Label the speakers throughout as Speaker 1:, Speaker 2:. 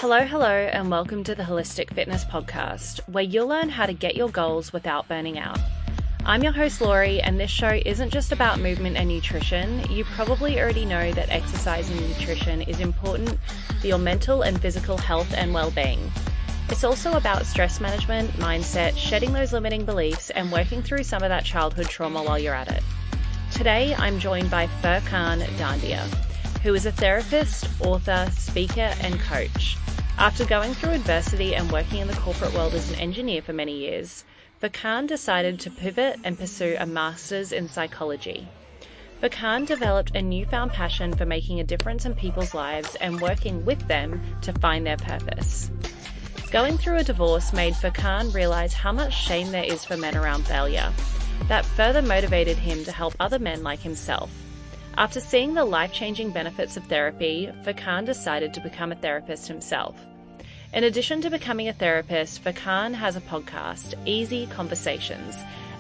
Speaker 1: Hello, and welcome to the Holistic Fitness Podcast, where you'll learn how to get your goals without burning out. I'm your host, Laurie, and this show isn't just about movement and nutrition. You probably already know that exercise and nutrition is important for your mental and physical health and well-being. It's also about stress management, mindset, shedding those limiting beliefs, and working through some of that childhood trauma while you're at it. Today, I'm joined by Furkhan Dandia, who is a therapist, author, speaker, and coach. After going through adversity and working in the corporate world as an engineer for many years, Furkhan decided to pivot and pursue a master's in psychology. Furkhan developed a newfound passion for making a difference in people's lives and working with them to find their purpose. Going through a divorce made Furkhan realize how much shame there is for men around failure. That further motivated him to help other men like himself. After seeing the life-changing benefits of therapy, Furkhan decided to become a therapist himself. In addition to becoming a therapist, Furkhan has a podcast, Easy Conversations,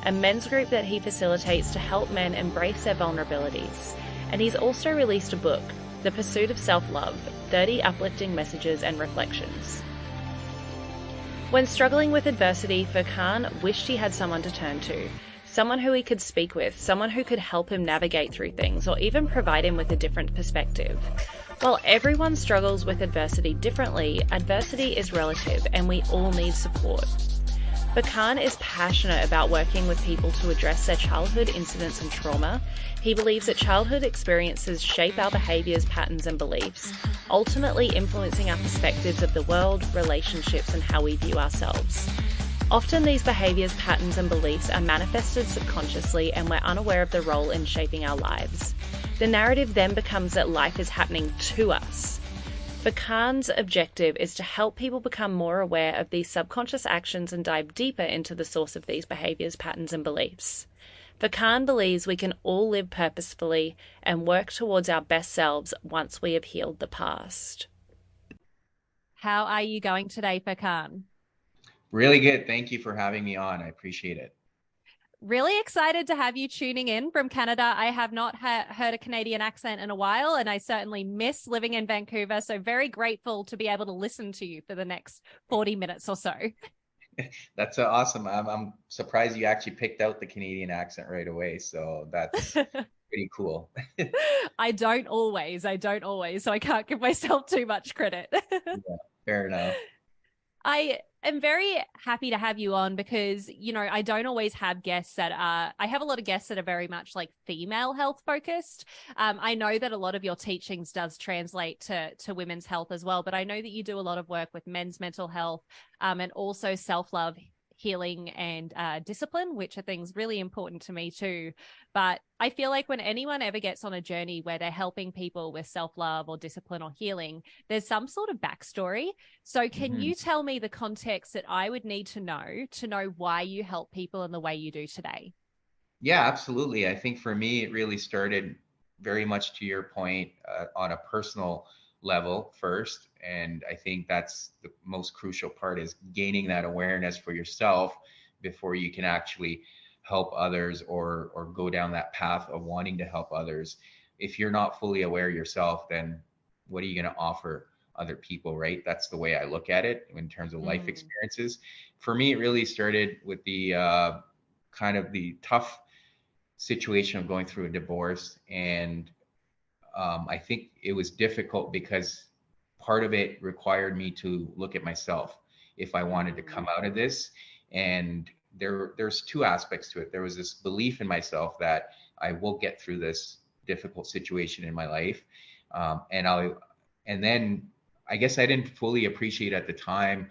Speaker 1: a men's group that he facilitates to help men embrace their vulnerabilities. And he's also released a book, The Pursuit of Self-Love, 30 Uplifting Messages and Reflections. When struggling with adversity, Furkhan wished he had someone to turn to. Someone who he could speak with, someone who could help him navigate through things or even provide him with a different perspective. While everyone struggles with adversity differently, adversity is relative and we all need support. Furkhan is passionate about working with people to address their childhood incidents and trauma. He believes that childhood experiences shape our behaviours, patterns and beliefs, ultimately influencing our perspectives of the world, relationships and how we view ourselves. Often these behaviours, patterns and beliefs are manifested subconsciously and we're unaware of the role in shaping our lives. The narrative then becomes that life is happening to us. Furkhan's objective is to help people become more aware of these subconscious actions and dive deeper into the source of these behaviours, patterns and beliefs. Furkhan believes we can all live purposefully and work towards our best selves once we have healed the past. How are you going today, Furkhan?
Speaker 2: Really good. Thank you for having me on. I appreciate it.
Speaker 1: Really excited to have you tuning in from Canada. I have not heard a Canadian accent in a while, and I certainly miss living in Vancouver. So very grateful to be able to listen to you for the next 40 minutes or so.
Speaker 2: That's awesome. I'm surprised you actually picked out the Canadian accent right away. So that's pretty cool.
Speaker 1: I don't always, so I can't give myself too much credit.
Speaker 2: Yeah, fair enough.
Speaker 1: I am very happy to have you on because, I don't always have guests I have a lot of guests that are very much like female health focused. I know that a lot of your teachings does translate to women's health as well, but I know that you do a lot of work with men's mental health and also self-love, healing and discipline, which are things really important to me too. But I feel like when anyone ever gets on a journey where they're helping people with self-love or discipline or healing, there's some sort of backstory. So can you tell me the context that I would need to know why you help people in the way you do today?
Speaker 2: Yeah, absolutely. I think for me, it really started very much to your point on a personal level first. And I think that's the most crucial part is gaining that awareness for yourself before you can actually help others or go down that path of wanting to help others. If you're not fully aware yourself, then what are you going to offer other people, right? That's the way I look at it in terms of life experiences. For me, it really started with the kind of the tough situation of going through a divorce. And I think it was difficult because part of it required me to look at myself if I wanted to come out of this. And there's two aspects to it. There was this belief in myself that I will get through this difficult situation in my life. And then I guess I didn't fully appreciate at the time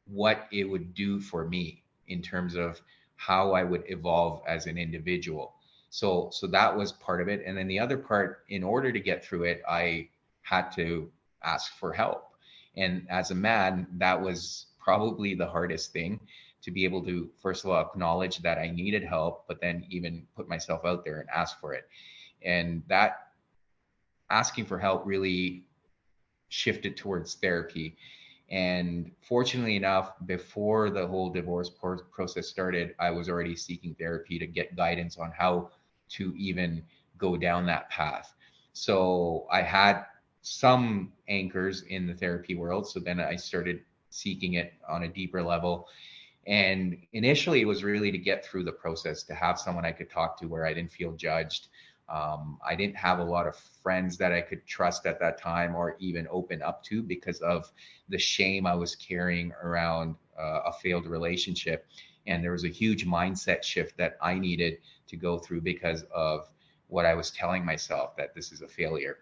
Speaker 2: what it would do for me in terms of how I would evolve as an individual. So that was part of it. And then the other part, in order to get through it, I had to ask for help. And as a man, that was probably the hardest thing, to be able to, first of all, acknowledge that I needed help, but then even put myself out there and ask for it. And that asking for help really shifted towards therapy. And fortunately enough, before the whole divorce process started, I was already seeking therapy to get guidance on how to even go down that path. So I had some anchors in the therapy world. So then I started seeking it on a deeper level. And initially, it was really to get through the process, to have someone I could talk to where I didn't feel judged. I didn't have a lot of friends that I could trust at that time or even open up to because of the shame I was carrying around a failed relationship. And there was a huge mindset shift that I needed to go through because of what I was telling myself, that this is a failure.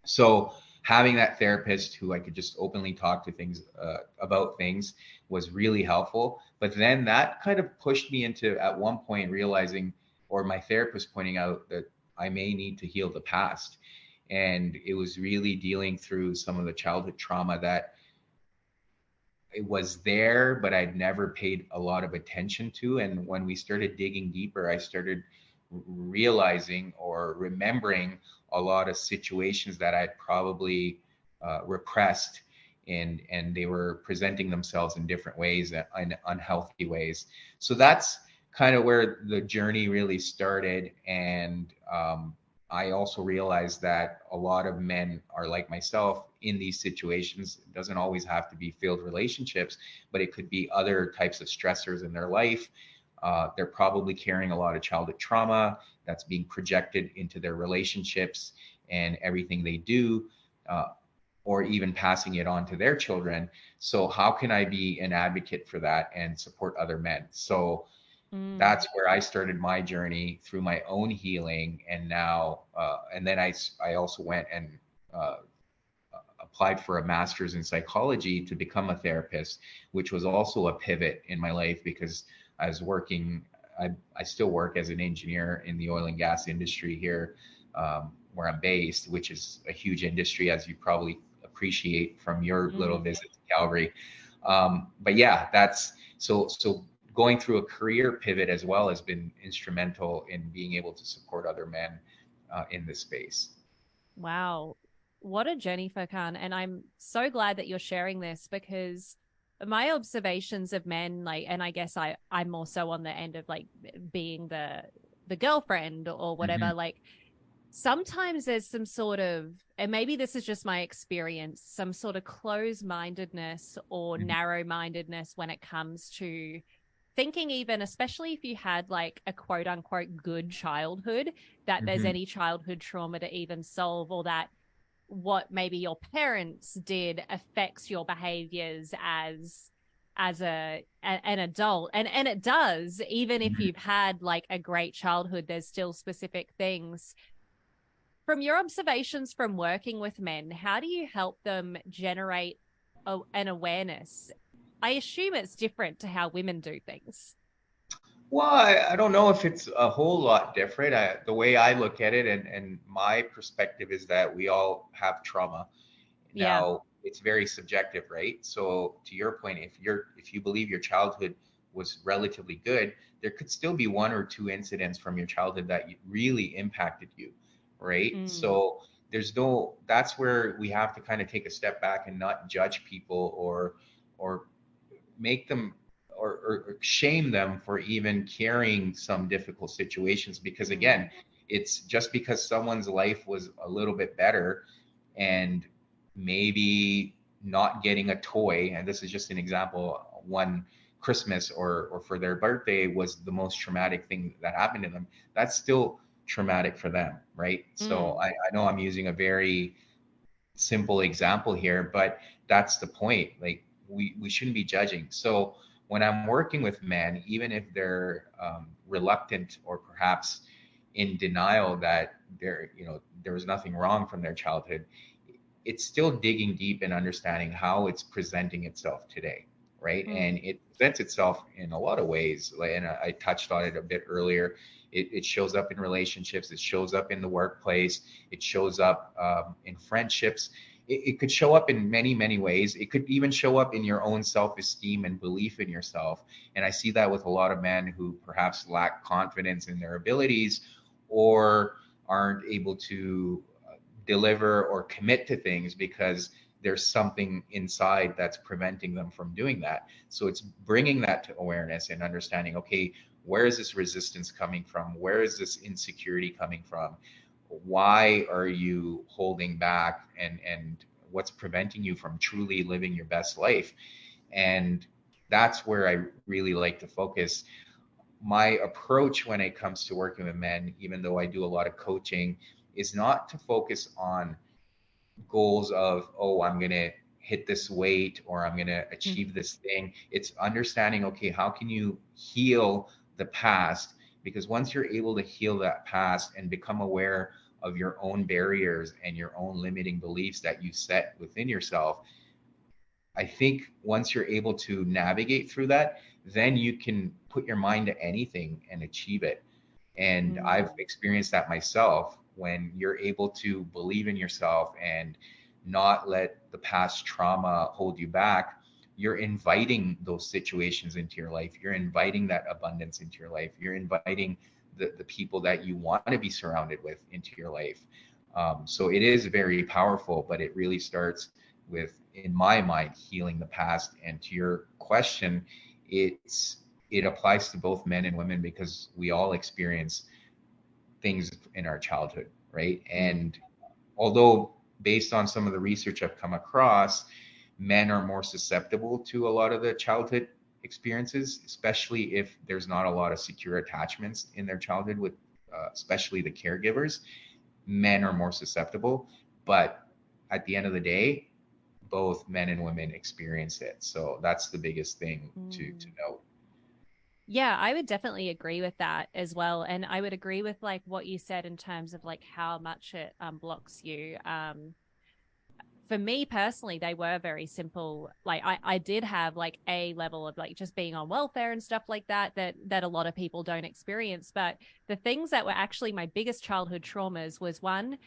Speaker 2: So having that therapist who I could just openly talk to things about things was really helpful. But then that kind of pushed me into, at one point, realizing, or my therapist pointing out, that I may need to heal the past. And it was really dealing through some of the childhood trauma that it was there, but I'd never paid a lot of attention to. And when we started digging deeper, I started realizing or remembering a lot of situations that I'd probably repressed, and they were presenting themselves in different ways, in unhealthy ways. So that's kind of where the journey really started. And I also realized that a lot of men are like myself in these situations. It doesn't always have to be failed relationships, but it could be other types of stressors in their life. They're probably carrying a lot of childhood trauma that's being projected into their relationships and everything they do, or even passing it on to their children. So, how can I be an advocate for that and support other men? So, that's where I started my journey through my own healing. And now, and then I also went and uh, applied for a master's in psychology to become a therapist, which was also a pivot in my life because I was working, I still work as an engineer in the oil and gas industry here, where I'm based, which is a huge industry, as you probably appreciate from your little
Speaker 1: Mm.
Speaker 2: visit to Calgary. But yeah, that's so going through a career pivot as well has been instrumental in being able to support other men in this space.
Speaker 1: Wow. What a journey, Furkhan. And I'm so glad that you're sharing this because my observations of men, like, and I guess I'm more so on the end of like being the girlfriend or
Speaker 2: Mm-hmm.
Speaker 1: whatever, like sometimes there's some sort of, and maybe this is just my experience, some sort of closed mindedness or
Speaker 2: Mm-hmm.
Speaker 1: narrow mindedness when it comes to thinking, even especially if you had like a quote unquote good childhood, that there's
Speaker 2: Mm-hmm.
Speaker 1: any childhood trauma to even solve, or that what maybe your parents did affects your behaviors as an adult, and it does. Even if
Speaker 2: Mm-hmm.
Speaker 1: you've had like a great childhood, there's still specific things. From your observations from working with men, how do you help them generate an awareness? I assume it's different to how women do things.
Speaker 2: Well, I don't know if it's a whole lot different. The way I look at it, and my perspective is that we all have trauma.
Speaker 1: Yeah.
Speaker 2: Now, it's very subjective, right? So to your point, if you believe your childhood was relatively good, there could still be one or two incidents from your childhood that really impacted you, right?
Speaker 1: Mm.
Speaker 2: So that's where we have to kind of take a step back and not judge people or make them or shame them for even carrying some difficult situations, because
Speaker 1: Mm.
Speaker 2: again, it's just because someone's life was a little bit better and maybe not getting a toy, and this is just an example, one Christmas or for their birthday was the most traumatic thing that happened to them, that's still traumatic for them, right? So
Speaker 1: Mm.
Speaker 2: I know I'm using a very simple example here, but that's the point. Like we shouldn't be judging. So when I'm working with men, even if they're reluctant or perhaps in denial that there was nothing wrong from their childhood, it's still digging deep and understanding how it's presenting itself today, right? And
Speaker 1: Mm.
Speaker 2: it presents itself in a lot of ways. Like, and I touched on it a bit earlier. It shows up in relationships. It shows up in the workplace. It shows up in friendships. It could show up in many, many ways. It could even show up in your own self-esteem and belief in yourself. And I see that with a lot of men who perhaps lack confidence in their abilities or aren't able to deliver or commit to things because there's something inside that's preventing them from doing that. So it's bringing that to awareness and understanding, okay, where is this resistance coming from? Where is this insecurity coming from? why are you holding back, and what's preventing you from truly living your best life? And that's where I really like to focus. My approach when it comes to working with men, even though I do a lot of coaching, is not to focus on goals of, oh, I'm going to hit this weight or I'm going to
Speaker 1: Mm.
Speaker 2: achieve this thing. It's understanding, okay, how can you heal the past? Because once you're able to heal that past and become aware of your own barriers and your own limiting beliefs that you set within yourself, I think once you're able to navigate through that, then you can put your mind to anything and achieve it. And I've
Speaker 1: Mm.
Speaker 2: experienced that myself. When you're able to believe in yourself and not let the past trauma hold you back, you're inviting those situations into your life. You're inviting that abundance into your life. You're inviting the people that you want to be surrounded with into your life. So it is very powerful, but it really starts with, in my mind, healing the past. And to your question, it's it applies to both men and women because we all experience things in our childhood, right?
Speaker 1: Mm.
Speaker 2: And although based on some of the research I've come across, men are more susceptible to a lot of the childhood experiences, especially if there's not a lot of secure attachments in their childhood with especially the caregivers. Men are more susceptible, but at the end of the day, both men and women experience it. So that's the biggest thing to
Speaker 1: Mm.
Speaker 2: note.
Speaker 1: Yeah, I would definitely agree with that as well. And I would agree with like what you said in terms of like how much it blocks you. For me personally, they were very simple. Like I did have like a level of like just being on welfare and stuff like that a lot of people don't experience. But the things that were actually my biggest childhood traumas was one,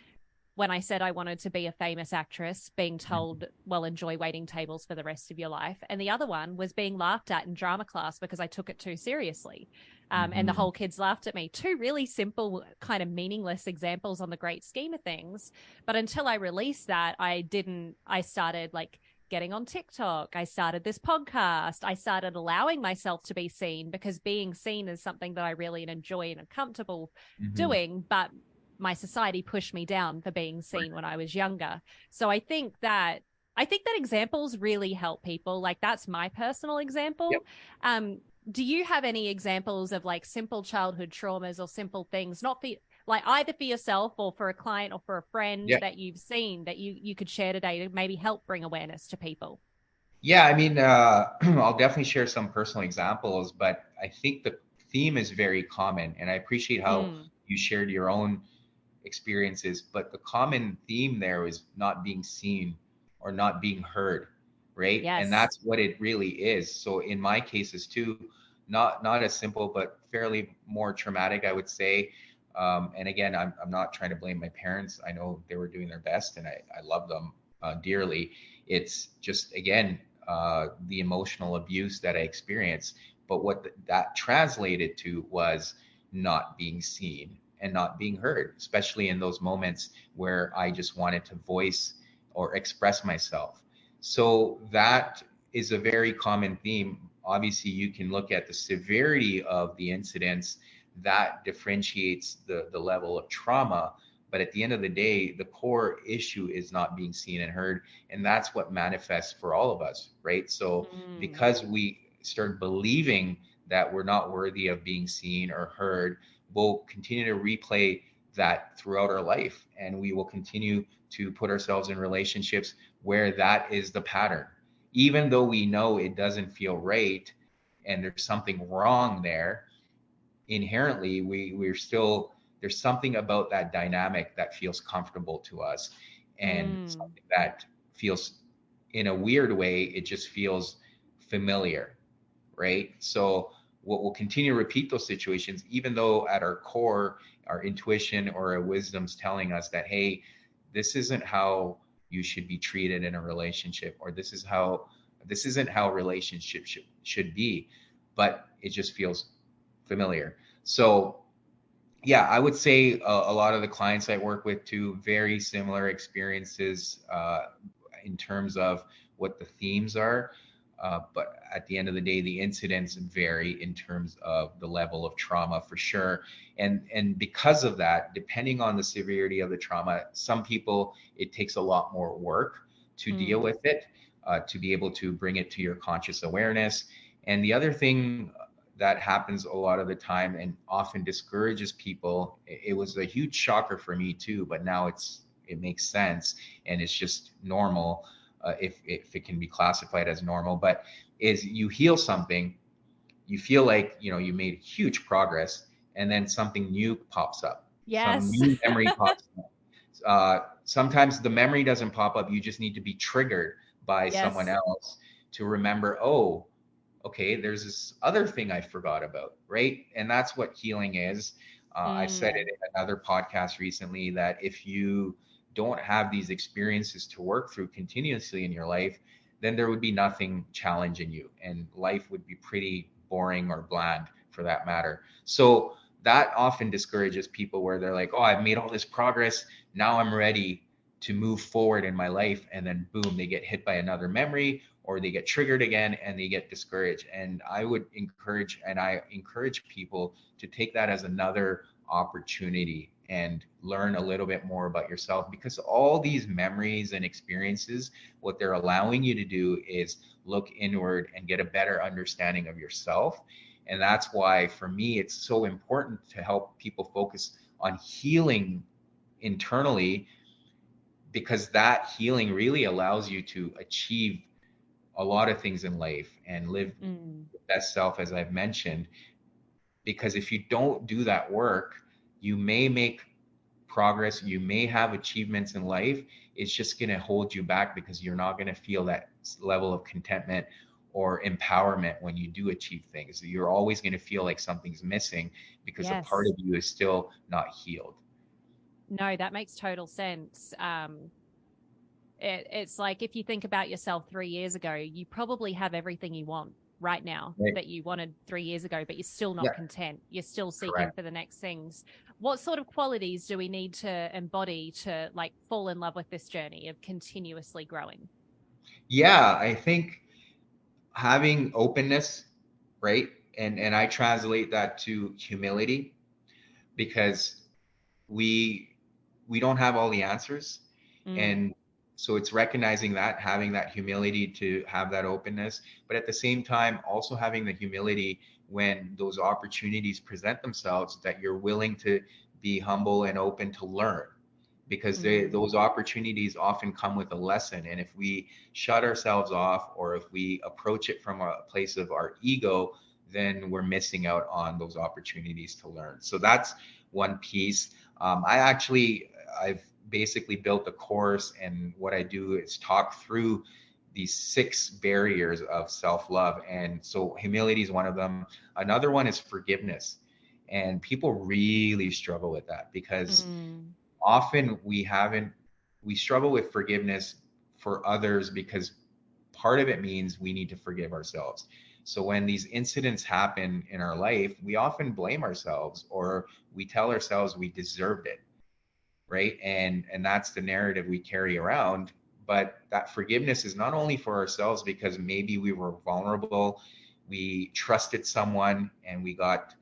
Speaker 1: when I said I wanted to be a famous actress, being told, well, enjoy waiting tables for the rest of your life. And the other one was being laughed at in drama class because I took it too seriously. And the
Speaker 2: Mm-hmm.
Speaker 1: whole kids laughed at me. Two really simple, kind of meaningless examples on the great scheme of things. But until I released that, I started like getting on TikTok. I started this podcast. I started allowing myself to be seen because being seen is something that I really enjoy and am comfortable
Speaker 2: Mm-hmm.
Speaker 1: doing. But my society pushed me down for being seen when I was younger. So I think that examples really help people. Like that's my personal
Speaker 2: Yep.
Speaker 1: example. Do you have any examples of like simple childhood traumas or simple things, not for like either for yourself or for a client or for a friend
Speaker 2: Yeah.
Speaker 1: that you've seen that you could share today to maybe help bring awareness to people?
Speaker 2: Yeah, I mean, I'll definitely share some personal examples, but I think the theme is very common, and I appreciate how
Speaker 1: Mm,
Speaker 2: you shared your own experiences. But the common theme there is not being seen or not being heard, right? And
Speaker 1: yes.
Speaker 2: that's what it really is. So in my cases too, not as simple, but fairly more traumatic, I would say. And again, I'm not trying to blame my parents. I know they were doing their best, and I love them dearly. It's just again the emotional abuse that I experienced. But what that translated to was not being seen and not being heard, especially in those moments where I just wanted to voice or express myself. So that is a very common theme. Obviously, you can look at the severity of the incidents that differentiates the level of trauma. But at the end of the day, the core issue is not being seen and heard. And that's what manifests for all of us, right? So
Speaker 1: Mm,
Speaker 2: because we start believing that we're not worthy of being seen or heard, we'll continue to replay that throughout our life. And we will continue to put ourselves in relationships where that is the pattern. Even though we know it doesn't feel right and there's something wrong there, inherently we're still, there's something about that dynamic that feels comfortable to us, and
Speaker 1: mm,
Speaker 2: something that feels, in a weird way, it just feels familiar, right? So we'll continue to repeat those situations, even though at our core, our intuition or our wisdom's telling us that, hey, this isn't how you should be treated in a relationship, or this isn't how relationships should be, but it just feels familiar. So yeah, I would say a lot of the clients I work with too, very similar experiences in terms of what the themes are. But at the end of the day, the incidents vary in terms of the level of trauma for sure. And because of that, depending on the severity of the trauma, some people, it takes a lot more work to deal with it, to be able to bring it to your conscious awareness. And the other thing that happens a lot of the time and often discourages people, it was a huge shocker for me too, but now it makes sense and it's just normal, if it can be classified as normal, but is you heal something, you feel like, you made huge progress, and then something new pops up, some
Speaker 1: Yes.
Speaker 2: new memory pops up. Sometimes the memory doesn't pop up, you just need to be triggered by someone
Speaker 1: Yes.
Speaker 2: else to remember, oh, okay, there's this other thing I forgot about, right? And that's what healing is. I said it
Speaker 1: Mm.
Speaker 2: in another podcast recently that if you don't have these experiences to work through continuously in your life, then there would be nothing challenging you, and life would be pretty boring or bland for that matter. So that often discourages people where they're like, oh, I've made all this progress. Now I'm ready to move forward in my life. And then boom, they get hit by another memory or they get triggered again and they get discouraged. And I encourage people to take that as another opportunity and learn a little bit more about yourself, because all these memories and experiences, what they're allowing you to do is look inward and get a better understanding of yourself. And that's why for me it's so important to help people focus on healing internally, because that healing really allows you to achieve a lot of things in life and live
Speaker 1: Mm.
Speaker 2: your best self, as I've mentioned. Because if you don't do that work, you may make progress, you may have achievements in life. It's just going to hold you back because you're not going to feel that level of contentment or empowerment when you do achieve things. You're always going to feel like something's missing because a part
Speaker 1: Yes.
Speaker 2: of you is still not healed.
Speaker 1: No, that makes total sense. It's like if you think about yourself 3 years ago, you probably have everything you want right now
Speaker 2: Right.
Speaker 1: that you wanted 3 years ago, but you're still
Speaker 2: Yeah,
Speaker 1: not content. You're still seeking
Speaker 2: correct.
Speaker 1: for the next things. What sort of qualities do we need to embody to like fall in love with this journey of continuously growing?
Speaker 2: Yeah, I think having openness, right? And I translate that to humility, because we we don't have all the answers.
Speaker 1: Mm.
Speaker 2: And so it's recognizing that, having that humility to have that openness, but at the same time also having the humility when those opportunities present themselves, that you're willing to be humble and open to learn, because
Speaker 1: Mm.
Speaker 2: those opportunities often come with a lesson. And if we shut ourselves off, or if we approach it from a place of our ego, then we're missing out on those opportunities to learn. So that's one piece. I've basically built a course, and what I do is talk through these 6 barriers of self-love. And so humility is one of them. Another one is forgiveness. And people really struggle with that because
Speaker 1: Mm.
Speaker 2: often we struggle with forgiveness for others because part of it means we need to forgive ourselves. So when these incidents happen in our life, we often blame ourselves, or we tell ourselves we deserved it, right? And that's the narrative we carry around. But that forgiveness is not only for ourselves, because maybe we were vulnerable, we trusted someone, and we got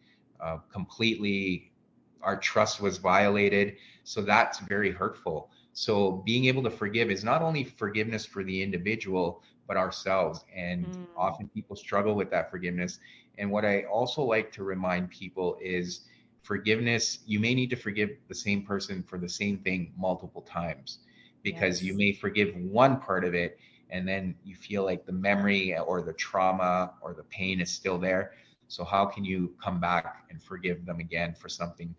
Speaker 2: completely, our trust was violated. So that's very hurtful. So being able to forgive is not only forgiveness for the individual, but ourselves. And
Speaker 1: Mm.
Speaker 2: often people struggle with that forgiveness. And what I also like to remind people is, forgiveness, you may need to forgive the same person for the same thing multiple times, because you
Speaker 1: Yes.
Speaker 2: may forgive one part of it and then you feel like the memory or the trauma or the pain is still there. So how can you come back and forgive them again for something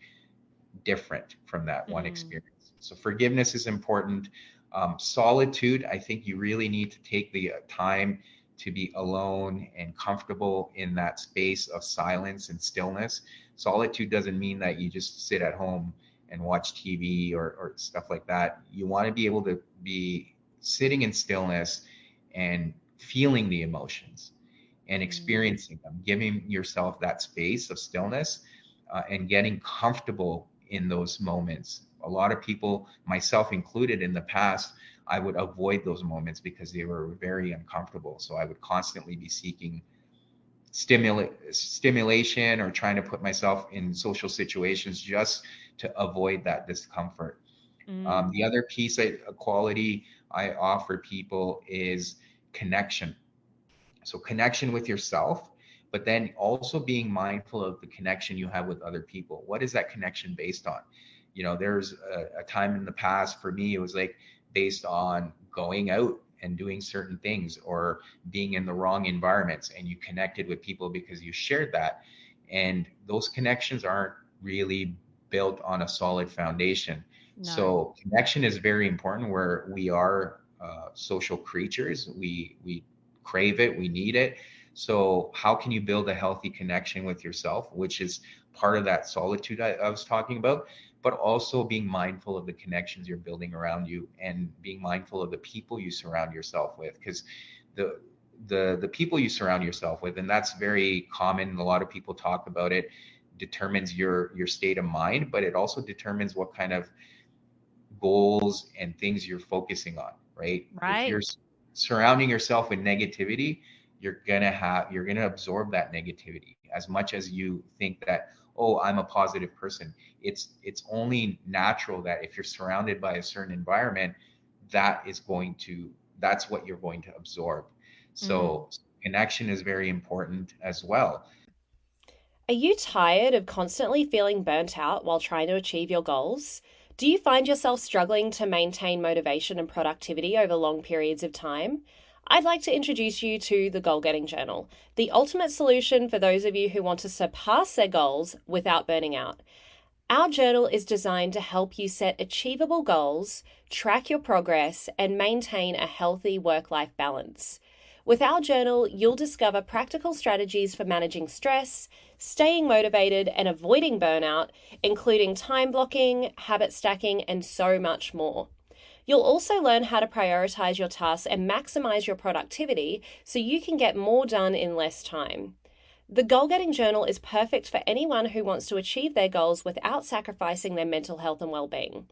Speaker 2: different from that one
Speaker 1: Mm.
Speaker 2: experience? So forgiveness is important. Solitude, I think you really need to take the time to be alone and comfortable in that space of silence and stillness. Solitude doesn't mean that you just sit at home and watch TV or stuff like that. You want to be able to be sitting in stillness and feeling the emotions and
Speaker 1: Mm.
Speaker 2: experiencing them, giving yourself that space of stillness, and getting comfortable in those moments. A lot of people, myself included in the past, I would avoid those moments because they were very uncomfortable. So I would constantly be seeking stimulation or trying to put myself in social situations just to avoid that discomfort. The other piece, a quality I offer people is connection. So connection with yourself, but then also being mindful of the connection you have with other people. What is that connection based on? There's a time in the past for me, it was like based on going out and doing certain things or being in the wrong environments, and you connected with people because you shared that. And those connections aren't really built on a solid foundation.
Speaker 1: No.
Speaker 2: So connection is very important, where we are social creatures. We crave it, we need it. So how can you build a healthy connection with yourself, which is part of that solitude I was talking about, but also being mindful of the connections you're building around you and being mindful of the people you surround yourself with, because the the people you surround yourself with, and that's very common, a lot of people talk about it, determines your state of mind, but it also determines what kind of goals and things you're focusing on, right? If
Speaker 1: Right.
Speaker 2: you're surrounding yourself with negativity, you're gonna absorb that negativity as much as you think that, oh, I'm a positive person. It's only natural that if you're surrounded by a certain environment, that's what you're going to absorb.
Speaker 1: Mm.
Speaker 2: So connection is very important as well.
Speaker 1: Are you tired of constantly feeling burnt out while trying to achieve your goals? Do you find yourself struggling to maintain motivation and productivity over long periods of time? I'd like to introduce you to the Goal Getting Journal, the ultimate solution for those of you who want to surpass their goals without burning out. Our journal is designed to help you set achievable goals, track your progress, and maintain a healthy work life balance. With our journal, you'll discover practical strategies for managing stress, staying motivated, and avoiding burnout, including time blocking, habit stacking, and so much more. You'll also learn how to prioritize your tasks and maximize your productivity so you can get more done in less time. The Goal Getting Journal is perfect for anyone who wants to achieve their goals without sacrificing their mental health and well-being.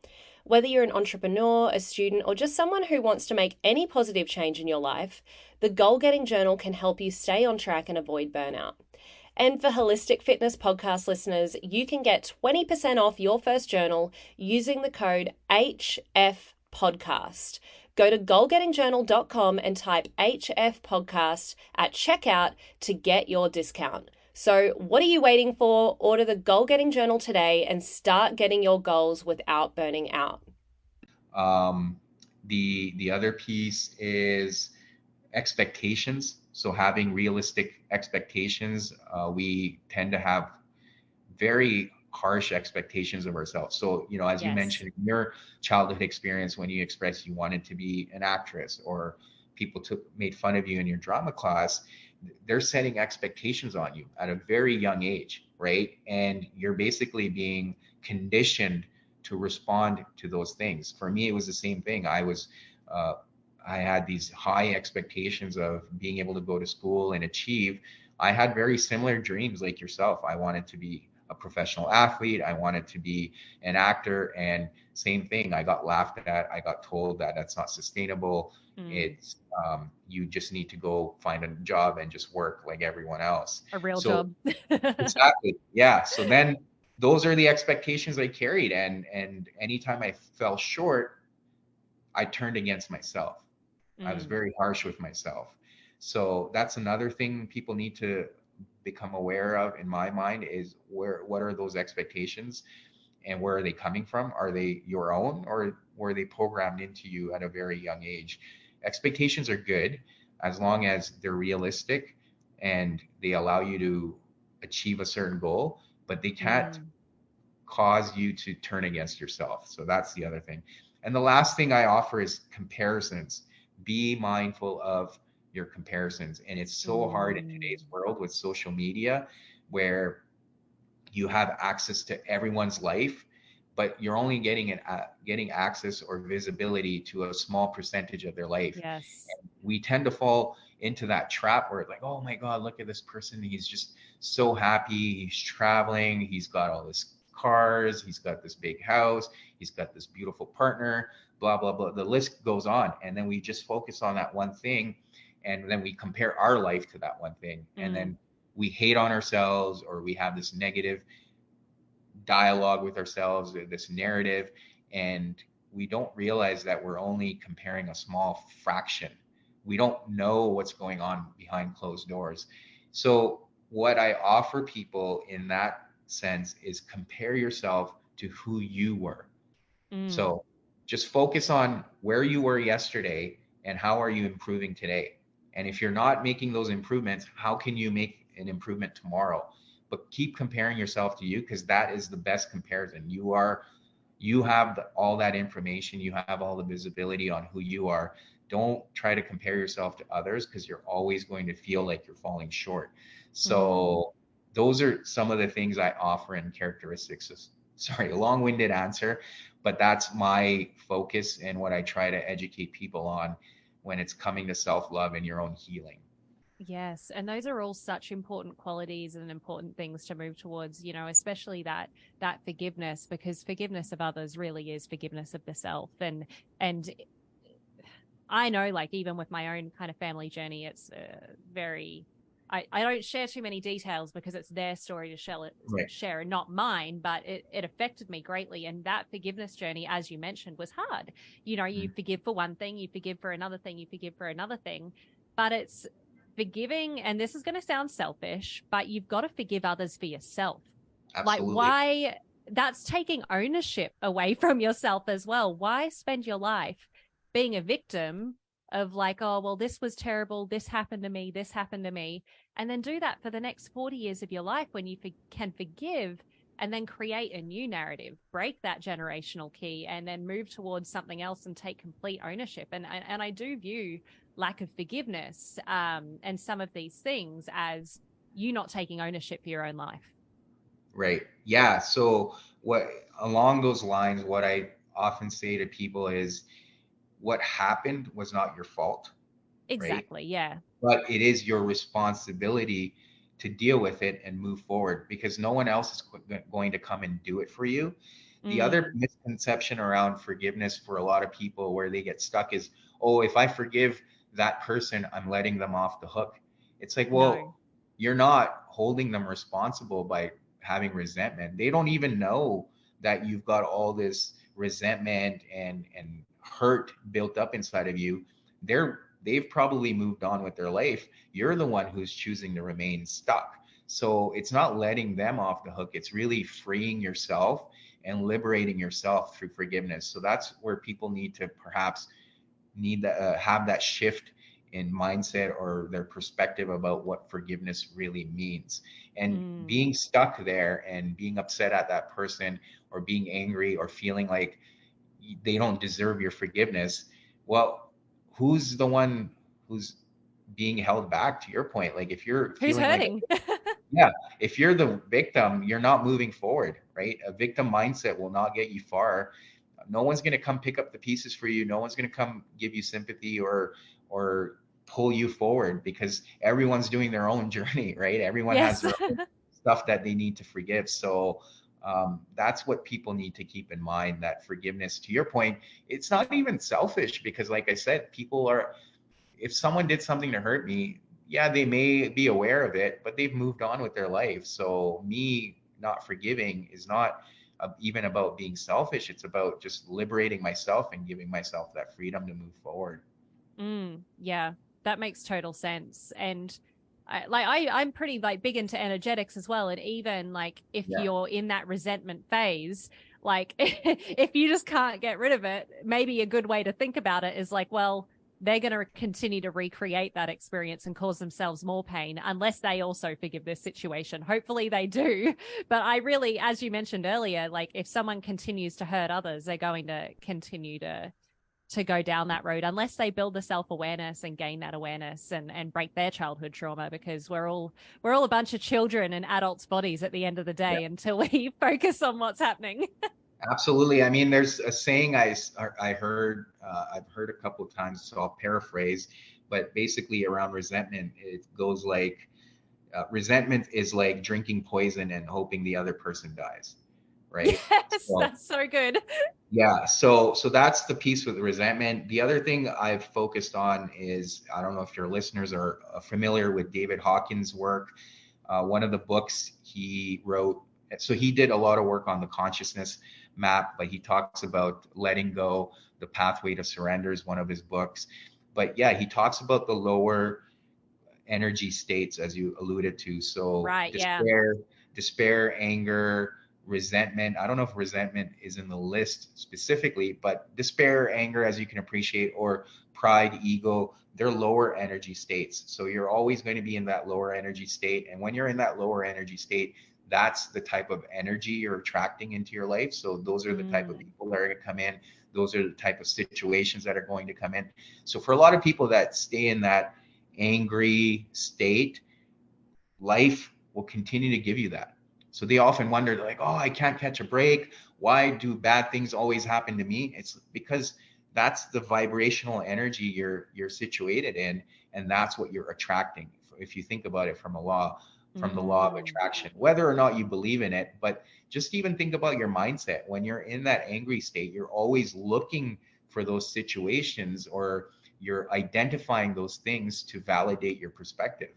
Speaker 1: Whether you're an entrepreneur, a student, or just someone who wants to make any positive change in your life, the Goal Getting Journal can help you stay on track and avoid burnout. And for Holistic Fitness podcast listeners, you can get 20% off your first journal using the code HFPodcast. Go to goalgettingjournal.com and type HF podcast at checkout to get your discount. So, what are you waiting for? Order the Goal Getting Journal today and start getting your goals without burning out.
Speaker 2: Um, the other piece is expectations. So having realistic expectations, we tend to have very harsh expectations of ourselves. So, as you
Speaker 1: Yes.
Speaker 2: mentioned in your childhood experience, when you expressed you wanted to be an actress, or people made fun of you in your drama class, they're setting expectations on you at a very young age, right? And you're basically being conditioned to respond to those things. For me, it was the same thing. Uh, I had these high expectations of being able to go to school and achieve. I had very similar dreams like yourself. I wanted to be a professional athlete. I wanted to be an actor, and same thing. I got laughed at. I got told that that's not sustainable.
Speaker 1: Mm,
Speaker 2: It's you just need to go find a job and just work like everyone else.
Speaker 1: a real
Speaker 2: So
Speaker 1: job.
Speaker 2: exactly, yeah. So then those are the expectations I carried, and anytime I fell short, I turned against myself. I was
Speaker 1: Mm,
Speaker 2: very harsh with myself. So that's another thing people need to become aware of, in my mind, is what are those expectations and where are they coming from? Are they your own, or were they programmed into you at a very young age? Expectations are good as long as they're realistic and they allow you to achieve a certain goal, but they can't
Speaker 1: mm,
Speaker 2: cause you to turn against yourself. So that's the other thing. And the last thing I offer is comparisons. Be mindful of your comparisons. And it's so hard in
Speaker 1: mm.
Speaker 2: today's world with social media, where you have access to everyone's life, but you're only getting access or visibility to a small percentage of their life.
Speaker 1: Yes.
Speaker 2: And we tend to fall into that trap where, like, oh my God, look at this person. He's just so happy. He's traveling. He's got all this cars, he's got this big house, he's got this beautiful partner, blah, blah, blah. The list goes on. And then we just focus on that one thing. And then we compare our life to that one thing. And then we hate on ourselves, or we have this negative dialogue with ourselves, this narrative, and we don't realize that we're only comparing a small fraction. We don't know what's going on behind closed doors. So what I offer people in that sense is compare yourself to who you were. So just focus on where you were yesterday and how are you improving today. And if you're not making those improvements, how can you make an improvement tomorrow? But keep comparing yourself to you, because that is the best comparison. You have all that information, you have all the visibility on who you are. Don't try to compare yourself to others, because you're always going to feel like you're falling short. So those are some of the things I offer in characteristics. Sorry, a long-winded answer, but that's my focus and what I try to educate people on when it's coming to self-love and your own healing.
Speaker 1: Yes, and those are all such important qualities and important things to move towards, you know, especially that forgiveness, because forgiveness of others really is forgiveness of the self. And I know, like, even with my own kind of family journey, it's very, I don't share too many details because it's their story to share and not mine, but it affected me greatly. And that forgiveness journey, as you mentioned, was hard. You know, you forgive for one thing, you forgive for another thing, you forgive for another thing, but it's forgiving, and this is going to sound selfish, but you've got to forgive others for yourself.
Speaker 2: Absolutely.
Speaker 1: Like, why? That's taking ownership away from yourself as well. Why spend your life being a victim of, like, oh, well, this was terrible, this happened to me, and then do that for the next 40 years of your life when you can forgive and then create a new narrative, break that generational key, and then move towards something else and take complete ownership. And I do view lack of forgiveness and some of these things as you not taking ownership for your own life.
Speaker 2: Right. Yeah. So what, along those lines, what I often say to people is, what happened was not your fault, right?
Speaker 1: Exactly. Yeah.
Speaker 2: But it is your responsibility to deal with it and move forward, because no one else is going to come and do it for you. The other misconception around forgiveness for a lot of people where they get stuck is, oh, if I forgive that person, I'm letting them off the hook. It's like, well,
Speaker 1: No.
Speaker 2: you're not holding them responsible by having resentment. They don't even know that you've got all this resentment and hurt built up inside of you. They've probably moved on with their life. You're the one who's choosing to remain stuck. So it's not letting them off the hook. It's really freeing yourself and liberating yourself through forgiveness. So that's where people need to perhaps need to have that shift in mindset or their perspective about what forgiveness really means. And being stuck there and being upset at that person, or being angry, or feeling like they don't deserve your forgiveness, well, who's the one who's being held back, to your point? Like, if you're
Speaker 1: Who's
Speaker 2: feeling like,
Speaker 1: hurting?
Speaker 2: yeah, if you're the victim, you're not moving forward, right? A victim mindset will not get you far. No one's going to come pick up the pieces for you. No one's going to come give you sympathy or pull you forward, because everyone's doing their own journey, right? Everyone has
Speaker 1: Yes.
Speaker 2: their own stuff that they need to forgive. So that's what people need to keep in mind, that forgiveness, to your point, it's not even selfish, because like I said, people are, if someone did something to hurt me, yeah, they may be aware of it, but they've moved on with their life. So me not forgiving is not even about being selfish. It's about just liberating myself and giving myself that freedom to move forward.
Speaker 1: Yeah, that makes total sense. And I'm pretty, like, big into energetics as well. And even, like, if
Speaker 2: Yeah.
Speaker 1: you're in that resentment phase, like, if you just can't get rid of it, maybe a good way to think about it is like, well, they're going to continue to recreate that experience and cause themselves more pain unless they also forgive this situation. Hopefully they do. But I really, as you mentioned earlier, like, if someone continues to hurt others, they're going to continue to go down that road unless they build the self-awareness and gain that awareness and break their childhood trauma, because we're all a bunch of children in adults' bodies at the end of the day until we focus on what's happening.
Speaker 2: Absolutely. I mean, there's a saying heard, I've heard a couple of times, so I'll paraphrase, but basically around resentment, it goes like, resentment is like drinking poison and hoping the other person dies, right?
Speaker 1: Yes,
Speaker 2: So
Speaker 1: that's so good.
Speaker 2: yeah, so that's the piece with the resentment. The other thing I've focused on is, I don't know if your listeners are familiar with David Hawkins' work. One of the books he wrote, so he did a lot of work on the consciousness map, but he talks about letting go. The Pathway to Surrender is one of his books. But yeah, he talks about the lower energy states, as you alluded to. So
Speaker 1: Right, yeah.
Speaker 2: despair, anger, resentment. I don't know if resentment is in the list specifically, but despair, anger, as you can appreciate, or pride, ego, they're lower energy states. So you're always going to be in that lower energy state. And when you're in that lower energy state, that's the type of energy you're attracting into your life. So those are the type of
Speaker 1: Mm.
Speaker 2: people that are going to come in. Those are the type of situations that are going to come in. So for a lot of people that stay in that angry state, life will continue to give you that. So they often wonder, like, oh, I can't catch a break. Why do bad things always happen to me? It's because that's the vibrational energy you're situated in, and that's what you're attracting. If you think about it from the law of
Speaker 1: Mm.
Speaker 2: attraction, whether or not you believe in it, but just even think about your mindset. When you're in that angry state, you're always looking for those situations, or you're identifying those things to validate your perspective.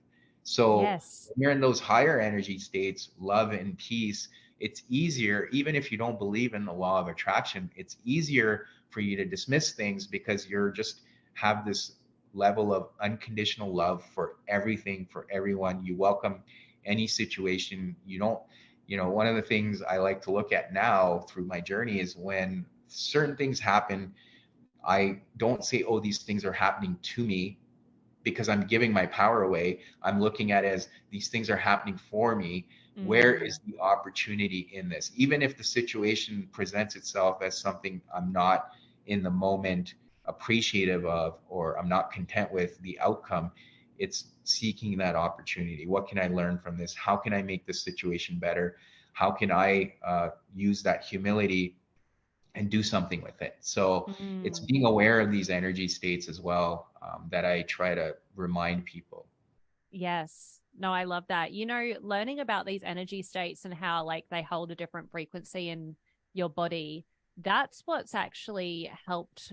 Speaker 2: So
Speaker 1: Yes.
Speaker 2: when you're in those higher energy states, love and peace, it's easier, even if you don't believe in the law of attraction, it's easier for you to dismiss things because you're just have this level of unconditional love for everything, for everyone. You welcome any situation. You don't, one of the things I like to look at now through my journey is when certain things happen, I don't say, oh, these things are happening to me, because I'm giving my power away. I'm looking at it as these things are happening for me. Where
Speaker 1: Mm.
Speaker 2: is the opportunity in this? Even if the situation presents itself as something I'm not in the moment appreciative of, or I'm not content with the outcome, it's seeking that opportunity. What can I learn from this? How can I make this situation better? How can I use that humility and do something with it? So it's
Speaker 1: Mm.
Speaker 2: being aware of these energy states as well, that I try to remind people.
Speaker 1: Yes. No, I love that. Learning about these energy states and how like they hold a different frequency in your body, that's what's actually helped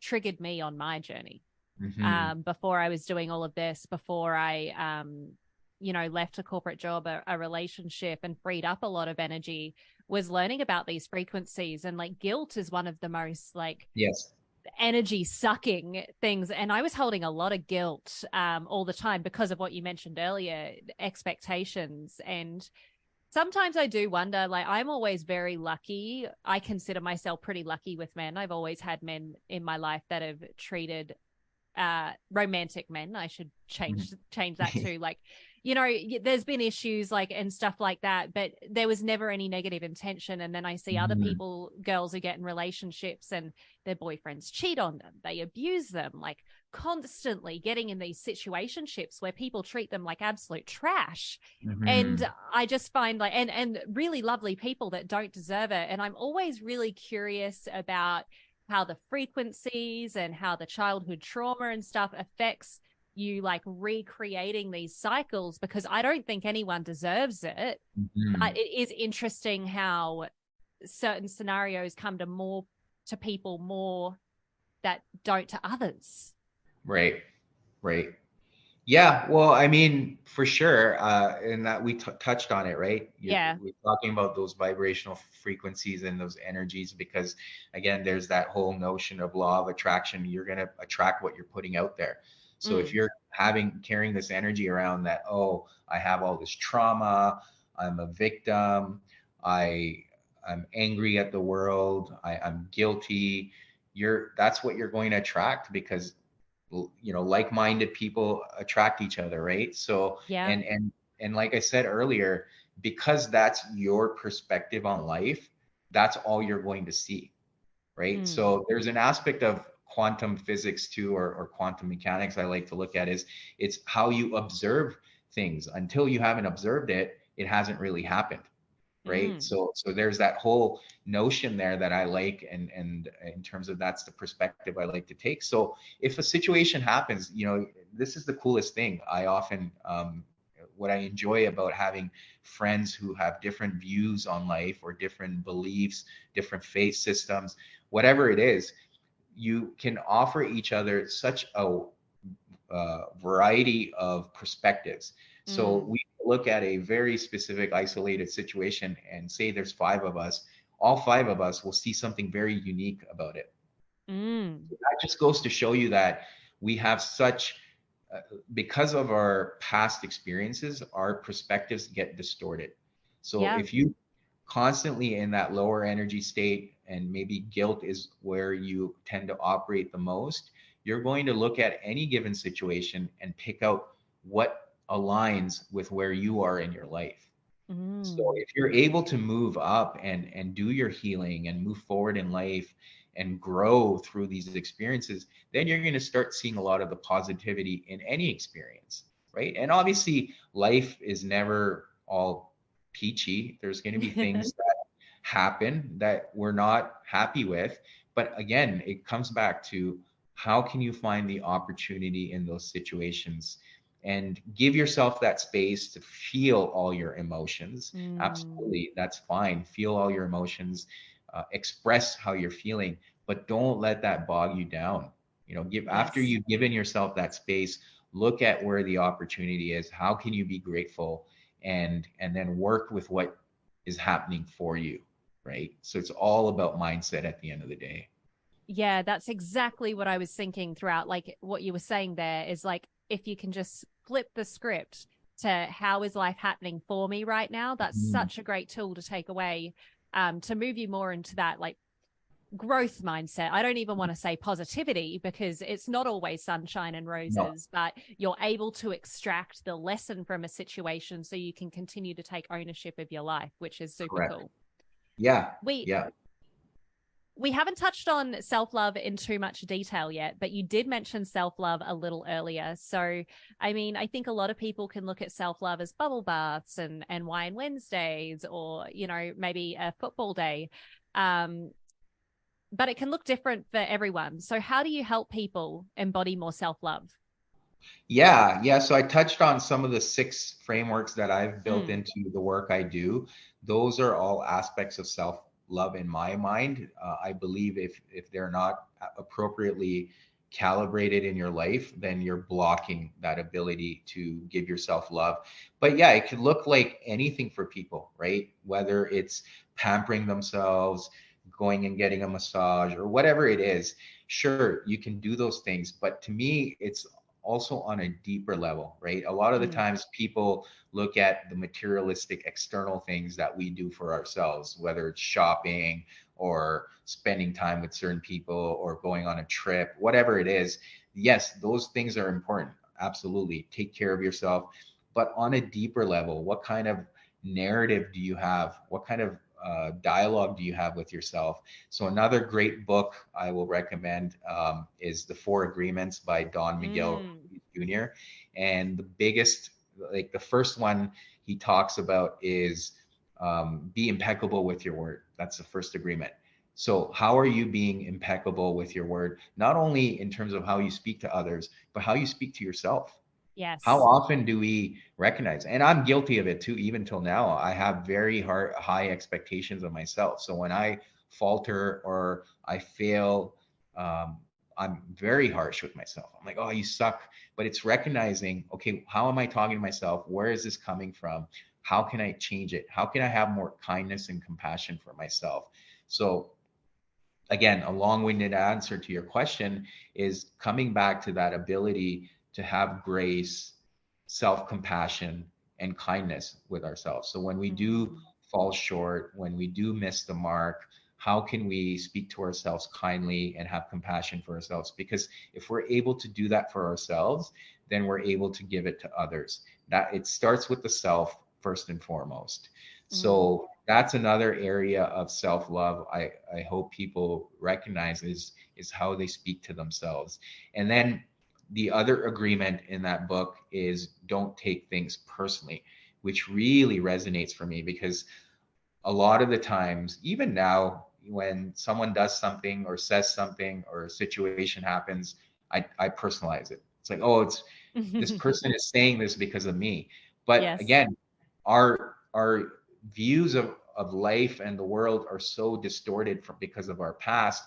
Speaker 1: triggered me on my journey.
Speaker 2: Hmm.
Speaker 1: Before I was doing all of this, before I left a corporate job, a relationship, and freed up a lot of energy, was learning about these frequencies. And like guilt is one of the most like
Speaker 2: Yes.
Speaker 1: energy sucking things, and I was holding a lot of guilt all the time because of what you mentioned earlier, expectations. And sometimes I do wonder, like, I'm always very lucky. I consider myself pretty lucky with men. I've always had men in my life that have treated romantic men. I should change that too. Like, there's been issues like and stuff like that, but there was never any negative intention. And then I see other
Speaker 2: Hmm.
Speaker 1: people, girls who get in relationships and their boyfriends cheat on them, they abuse them, like constantly getting in these situationships where people treat them like absolute trash.
Speaker 2: Hmm.
Speaker 1: And I just find like and really lovely people that don't deserve it. And I'm always really curious about how the frequencies and how the childhood trauma and stuff affects you, like recreating these cycles, because I don't think anyone deserves it.
Speaker 2: Hmm.
Speaker 1: But it is interesting how certain scenarios come to people more that don't to others.
Speaker 2: Right. Right. Yeah, well, I mean, for sure, and that we touched on it, right?
Speaker 1: Yeah.
Speaker 2: We're talking about those vibrational frequencies and those energies, because again, there's that whole notion of law of attraction. You're going to attract what you're putting out there. So if
Speaker 1: Mm.
Speaker 2: you're carrying this energy around that, oh, I have all this trauma, I'm a victim, I I'm angry at the world, I'm guilty, that's what you're going to attract, because like-minded people attract each other, right? So
Speaker 1: Yeah.
Speaker 2: and like I said earlier, because that's your perspective on life, that's all you're going to see, right?
Speaker 1: Mm.
Speaker 2: So there's an aspect of quantum physics too, or quantum mechanics I like to look at, is it's how you observe things. Until you haven't observed it, it hasn't really happened, right?
Speaker 1: Mm.
Speaker 2: So there's that whole notion there that I like, and in terms of, that's the perspective I like to take. So if a situation happens, this is the coolest thing. I often what I enjoy about having friends who have different views on life or different beliefs, different faith systems, whatever it is, you can offer each other such a variety of perspectives. So
Speaker 1: Mm.
Speaker 2: we look at a very specific isolated situation and say there's five of us, all five of us will see something very unique about it.
Speaker 1: Mm.
Speaker 2: That just goes to show you that we have such, because of our past experiences, our perspectives get distorted. So
Speaker 1: Yeah.
Speaker 2: if you constantly in that lower energy state and maybe guilt is where you tend to operate the most, you're going to look at any given situation and pick out what aligns with where you are in your life. So
Speaker 1: Mm.
Speaker 2: if you're able to move up and do your healing and move forward in life and grow through these experiences, then you're going to start seeing a lot of the positivity in any experience, right? And obviously, life is never all peachy. There's going to be things that happen that we're not happy with. But again, it comes back to how can you find the opportunity in those situations and give yourself that space to feel all your emotions.
Speaker 1: Mm.
Speaker 2: Absolutely, that's fine. Feel all your emotions, express how you're feeling, but don't let that bog you down. You know, give after
Speaker 1: Yes.
Speaker 2: you've given yourself that space, look at where the opportunity is. How can you be grateful, and then work with what is happening for you, right? So it's all about mindset at the end of the day.
Speaker 1: Yeah, that's exactly what I was thinking throughout. Like what you were saying there is like, if you can just flip the script to how is life happening for me right now, that's
Speaker 2: Mhm.
Speaker 1: such a great tool to take away, to move you more into that like growth mindset. I don't even want to say positivity because it's not always sunshine and
Speaker 2: No,
Speaker 1: roses, but you're able to extract the lesson from a situation so you can continue to take ownership of your life, which is super
Speaker 2: correct.
Speaker 1: cool.
Speaker 2: Yeah,
Speaker 1: We
Speaker 2: yeah.
Speaker 1: we haven't touched on self-love in too much detail yet, but you did mention self-love a little earlier. So, I mean, I think a lot of people can look at self-love as bubble baths and wine Wednesdays or, you know, maybe a football day. Um, but it can look different for everyone. So, how do you help people embody more self-love?
Speaker 2: Yeah, yeah. So I touched on some of the six frameworks that I've built
Speaker 1: Mm.
Speaker 2: into the work I do. Those are all aspects of self-love in my mind. I believe if they're not appropriately calibrated in your life, then you're blocking that ability to give yourself love. But yeah, it could look like anything for people, right? Whether it's pampering themselves, going and getting a massage, or whatever it is. Sure, you can do those things, but to me, it's also on a deeper level, right? A lot of the
Speaker 1: Mm.
Speaker 2: times people look at the materialistic external things that we do for ourselves, whether it's shopping or spending time with certain people or going on a trip, whatever it is. Yes, those things are important. Absolutely. Take care of yourself. But on a deeper level, what kind of narrative do you have? What kind of dialogue do you have with yourself? So another great book I will recommend is The Four Agreements by Don Miguel
Speaker 1: Mm.
Speaker 2: Jr. And the biggest, like the first one he talks about is be impeccable with your word. That's the first agreement. So how are you being impeccable with your word? Not only in terms of how you speak to others, but how you speak to yourself. How
Speaker 1: Yes.
Speaker 2: often do we recognize? And I'm guilty of it too, even till now. I have very high expectations of myself. So when I falter or I fail, um, I'm very harsh with myself. I'm like, oh, you suck. But it's recognizing, okay, how am I talking to myself? Where is this coming from? How can I change it? How can I have more kindness and compassion for myself? So again, a long-winded answer to your question is coming back to that ability to have grace, self-compassion, and kindness with ourselves. So when we do
Speaker 1: Mm.
Speaker 2: fall short, when we do miss the mark, how can we speak to ourselves kindly and have compassion for ourselves? Because if we're able to do that for ourselves, then we're able to give it to others. That it starts with the self first and foremost.
Speaker 1: Mm.
Speaker 2: So that's another area of self-love I hope people recognize is how they speak to themselves. And then the other agreement in that book is don't take things personally, which really resonates for me because a lot of the times, even now, when someone does something or says something or a situation happens, I personalize it. It's like, oh, it's this person is saying this because of me. But
Speaker 1: Yes.
Speaker 2: again, our views of life and the world are so distorted from because of our past.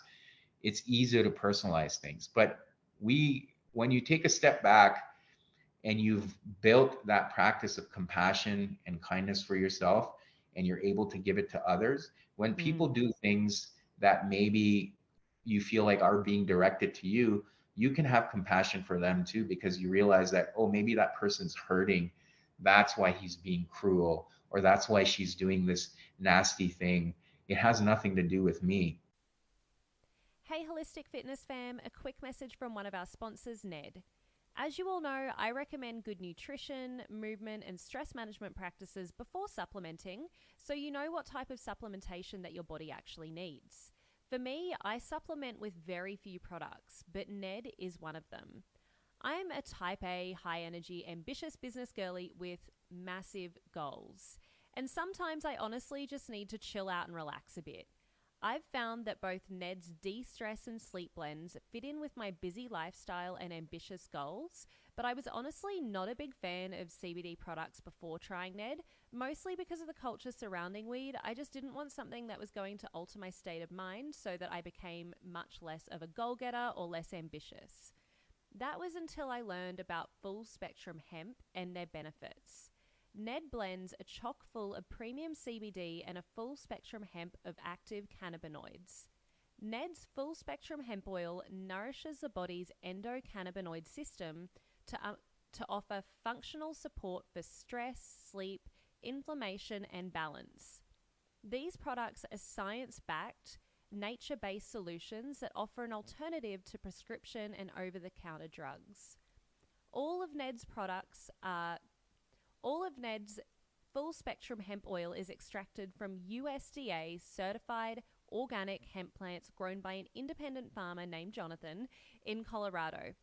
Speaker 2: It's easier to personalize things. But when you take a step back and you've built that practice of compassion and kindness for yourself, and you're able to give it to others, when people
Speaker 1: Mm.
Speaker 2: do things that maybe you feel like are being directed to you, you can have compassion for them too, because you realize that, oh, maybe that person's hurting. That's why he's being cruel, or that's why she's doing this nasty thing. It has nothing to do with me.
Speaker 1: Hey, Holistic Fitness fam, a quick message from one of our sponsors, Ned. As you all know, I recommend good nutrition, movement, and stress management practices before supplementing, so you know what type of supplementation that your body actually needs. For me, I supplement with very few products, but Ned is one of them. I'm a type A, high energy, ambitious business girly with massive goals. And sometimes I honestly just need to chill out and relax a bit. I've found that both Ned's de stress and sleep blends fit in with my busy lifestyle and ambitious goals, but I was honestly not a big fan of CBD products before trying Ned, mostly because of the culture surrounding weed. I just didn't want something that was going to alter my state of mind so that I became much less of a goal getter or less ambitious. That was until I learned about full spectrum hemp and their benefits. Ned blends a chock full of premium CBD and a full spectrum hemp of active cannabinoids. Ned's full spectrum hemp oil nourishes the body's endocannabinoid system to offer functional support for stress, sleep, inflammation, and balance. These products are science backed, nature based solutions that offer an alternative to prescription and over the counter drugs. All of Ned's products are all of Ned's full spectrum hemp oil is extracted from USDA certified organic hemp plants grown by an independent farmer named Jonathan in Colorado.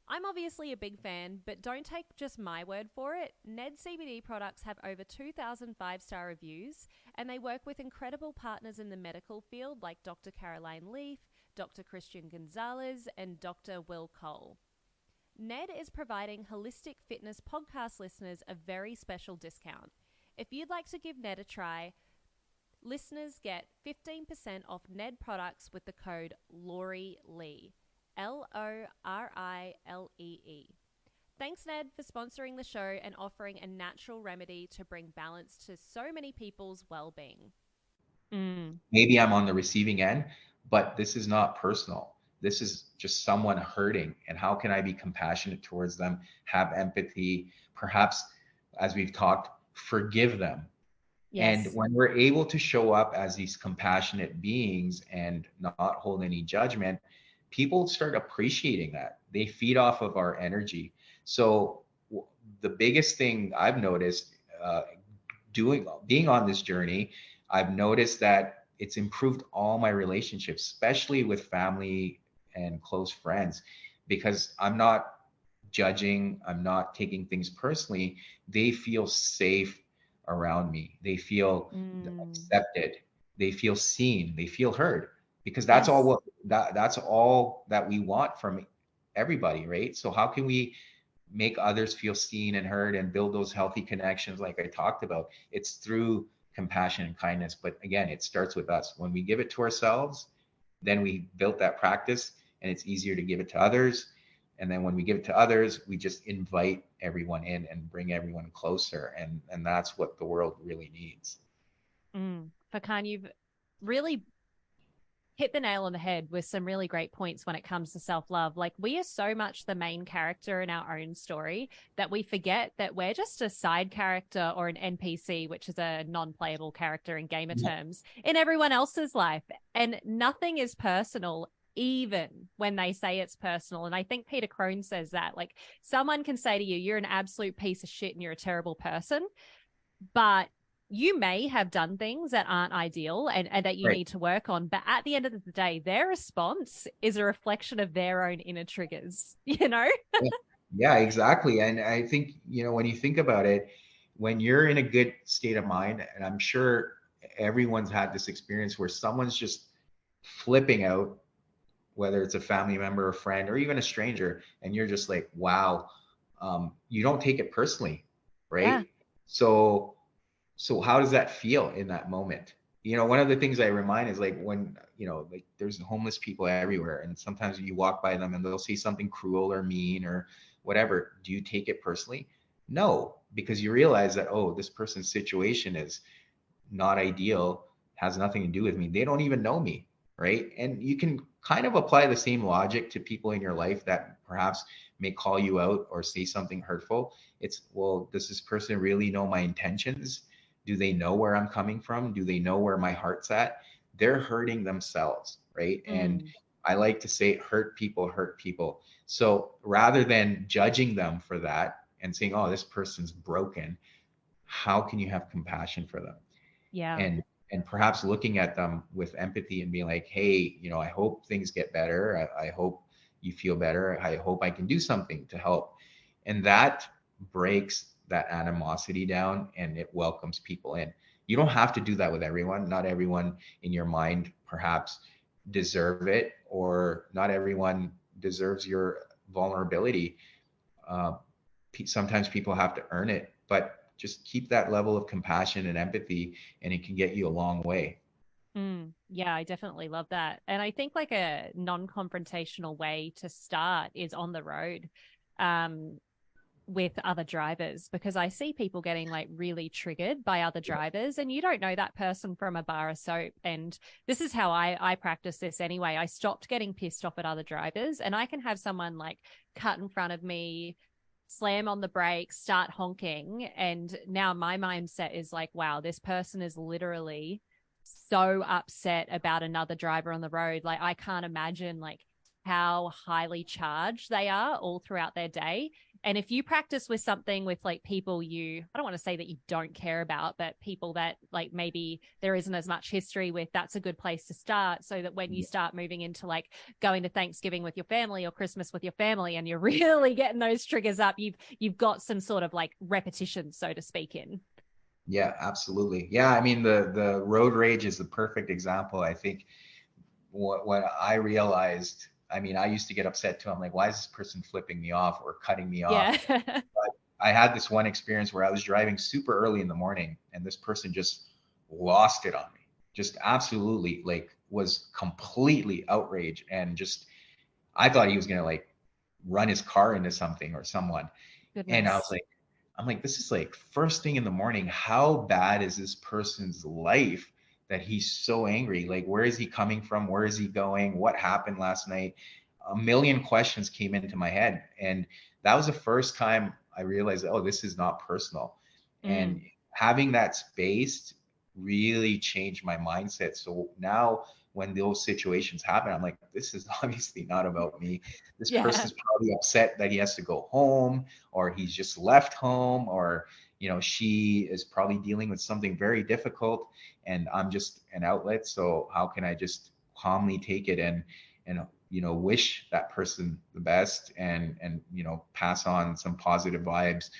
Speaker 1: I'm obviously a big fan, but don't take just my word for it. Ned CBD products have over 2,000 five-star reviews, and they work with incredible partners in the medical field like Dr. Caroline Leaf, Dr. Christian Gonzalez, and Dr. Will Cole. Ned is providing Holistic Fitness podcast listeners a very special discount. If you'd like to give Ned a try, listeners get 15% off Ned products with the code Lori Lee. Lorilee. Thanks, Ned, for sponsoring the show and offering a natural remedy to bring balance to so many people's well-being. Mm.
Speaker 2: Maybe I'm on the receiving end, but this is not personal. This is just someone hurting. And how can I be compassionate towards them, have empathy, perhaps, as we've talked, forgive them? And
Speaker 1: Yes.
Speaker 2: when we're able to show up as these compassionate beings and not hold any judgment, people start appreciating that. They feed off of our energy. So, the biggest thing I've noticed doing being on this journey, I've noticed that it's improved all my relationships, especially with family and close friends, because I'm not judging, I'm not taking things personally. They feel safe around me. They feel
Speaker 1: Mm.
Speaker 2: accepted. They feel seen. They feel heard, because
Speaker 1: Yes.
Speaker 2: that's all that we want from everybody, right? So how can we make others feel seen and heard and build those healthy connections like I talked about? It's through compassion and kindness. But again, it starts with us. When we give it to ourselves, then we built that practice, and it's easier to give it to others. And then when we give it to others, we just invite everyone in and bring everyone closer. And that's what the world really needs.
Speaker 1: Furkhan, you've really hit the nail on the head with some really great points when it comes to self-love. Like, we are so much the main character in our own story that we forget that we're just a side character, or an NPC, which is a non-playable character in gamer
Speaker 2: Yeah,
Speaker 1: terms, in everyone else's life. And nothing is personal, even when they say it's personal. And I think Peter Crone says that, like, someone can say to you, you're an absolute piece of shit and you're a terrible person, but you may have done things that aren't ideal, and that you
Speaker 2: right.
Speaker 1: need to work on. But at the end of the day, their response is a reflection of their own inner triggers, you know?
Speaker 2: Yeah, yeah, exactly. And I think, when you think about it, when you're in a good state of mind, and I'm sure everyone's had this experience where someone's just flipping out, whether it's a family member, a friend, or even a stranger, and you're just like, wow, you don't take it personally,
Speaker 1: Yeah.
Speaker 2: right? So how does that feel in that moment? One of the things I remind is like when, like there's homeless people everywhere, and sometimes you walk by them and they'll say something cruel or mean or whatever. Do you take it personally? No, because you realize that, oh, this person's situation is not ideal, has nothing to do with me. They don't even know me, right? And you can kind of apply the same logic to people in your life that perhaps may call you out or say something hurtful. It's, well, does this person really know my intentions? Do they know where I'm coming from? Do they know where my heart's at? They're hurting themselves, right? And
Speaker 1: Mm.
Speaker 2: I like to say, hurt people hurt people. So rather than judging them for that and saying, oh, this person's broken, how can you have compassion for them?
Speaker 1: Yeah.
Speaker 2: And perhaps looking at them with empathy and being like, hey, I hope things get better. I hope you feel better. I hope I can do something to help. And that breaks that animosity down and it welcomes people in. You don't have to do that with everyone. Not everyone in your mind perhaps deserve it, or not everyone deserves your vulnerability. uh, Sometimes people have to earn it, but just keep that level of compassion and empathy, and it can get you a long way.
Speaker 1: Yeah, I definitely love that. And I think like a non-confrontational way to start is on the road. Um, with other drivers, because I see people getting like really triggered by other drivers, and you don't know that person from a bar of soap. And this is how I practice this anyway. I stopped getting pissed off at other drivers, and I can have someone like cut in front of me, slam on the brakes, start honking, and now my mindset is like, wow, this person is literally so upset about another driver on the road. Like I can't imagine like how highly charged they are all throughout their day. And if you practice with something with like people I don't want to say that you don't care about, but people that like maybe there isn't as much history with, that's a good place to start. So that when you start moving into like going to Thanksgiving with your family or Christmas with your family, and you're really getting those triggers up, you've got some sort of like repetition, so to speak, in.
Speaker 2: Yeah, absolutely. Yeah, I mean the road rage is the perfect example. I think what I realized, I mean, I used to get upset too. I'm like, why is this person flipping me off or cutting me off?
Speaker 1: Yeah.
Speaker 2: But I had this one experience where I was driving super early in the morning and this person just lost it on me. Just absolutely like was completely outraged, and just I thought he was gonna like run his car into something or someone. And I was
Speaker 1: Goodness.
Speaker 2: like, this is like first thing in the morning. How bad is this person's life that he's so angry? Like, where is he coming from? Where is he going? What happened last night? A million questions came into my head. And that was the first time I realized, oh, this is not personal. And
Speaker 1: Mm.
Speaker 2: having that space really changed my mindset. So now when those situations happen, I'm like, this is obviously not about me. This
Speaker 1: Yeah.
Speaker 2: person's probably upset that he has to go home, or he's just left home, or she is probably dealing with something very difficult, and I'm just an outlet. So how can I just calmly take it and wish that person the best, and pass on some positive vibes.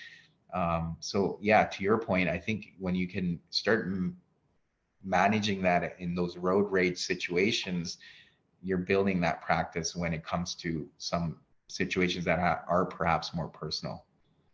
Speaker 2: So yeah, to your point, I think when you can start managing that in those road rage situations, you're building that practice when it comes to some situations that are perhaps more personal.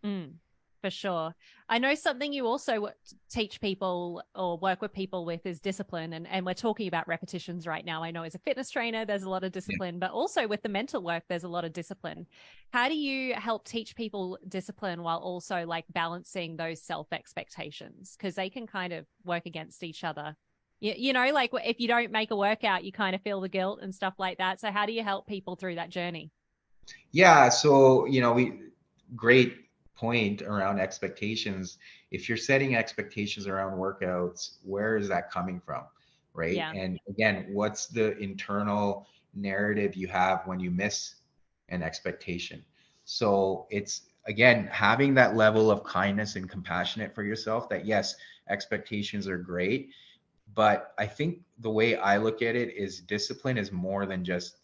Speaker 1: Mm, for sure. I know something you also teach people or work with people with is discipline. And we're talking about repetitions right now. I know as a fitness trainer, there's a lot of
Speaker 2: Yeah.
Speaker 1: discipline, but also with the mental work, there's a lot of discipline. How do you help teach people discipline while also like balancing those self expectations? Because they can kind of work against each other. Like if you don't make a workout, you kind of feel the guilt and stuff like that. So, how do you help people through that journey?
Speaker 2: Yeah, so we great point around expectations. If you're setting expectations around workouts, where is that coming from? Right?
Speaker 1: Yeah.
Speaker 2: And again, what's the internal narrative you have when you miss an expectation? So it's again having that level of kindness and compassionate for yourself, that yes, expectations are great, but I think the way I look at it is discipline is more than just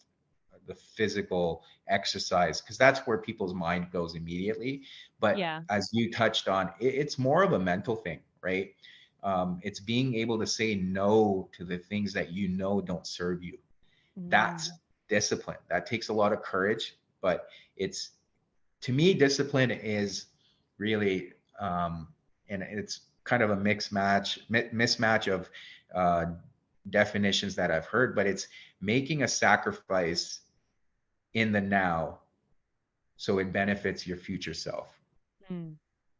Speaker 2: the physical exercise, because that's where people's mind goes immediately. But
Speaker 1: Yeah.
Speaker 2: as you touched on, it's more of a mental thing, right? It's being able to say no to the things that don't serve you. That's
Speaker 1: Mm.
Speaker 2: discipline. That takes a lot of courage, but it's, to me, discipline is really and it's kind of a mismatch of uh, definitions that I've heard, but it's making a sacrifice in the now so it benefits your future self.
Speaker 1: Mm.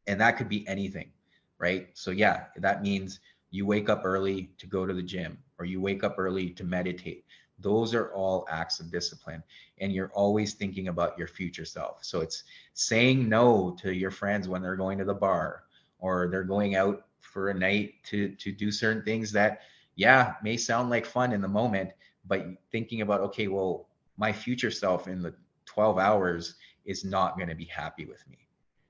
Speaker 2: And that could be anything, right? So yeah, that means you wake up early to go to the gym, or you wake up early to meditate. Those are all acts of discipline, and you're always thinking about your future self. So it's saying no to your friends when they're going to the bar, or they're going out for a night to do certain things that, yeah, may sound like fun in the moment, but thinking about, okay, well, my future self in the 12 hours is not going to be happy with me.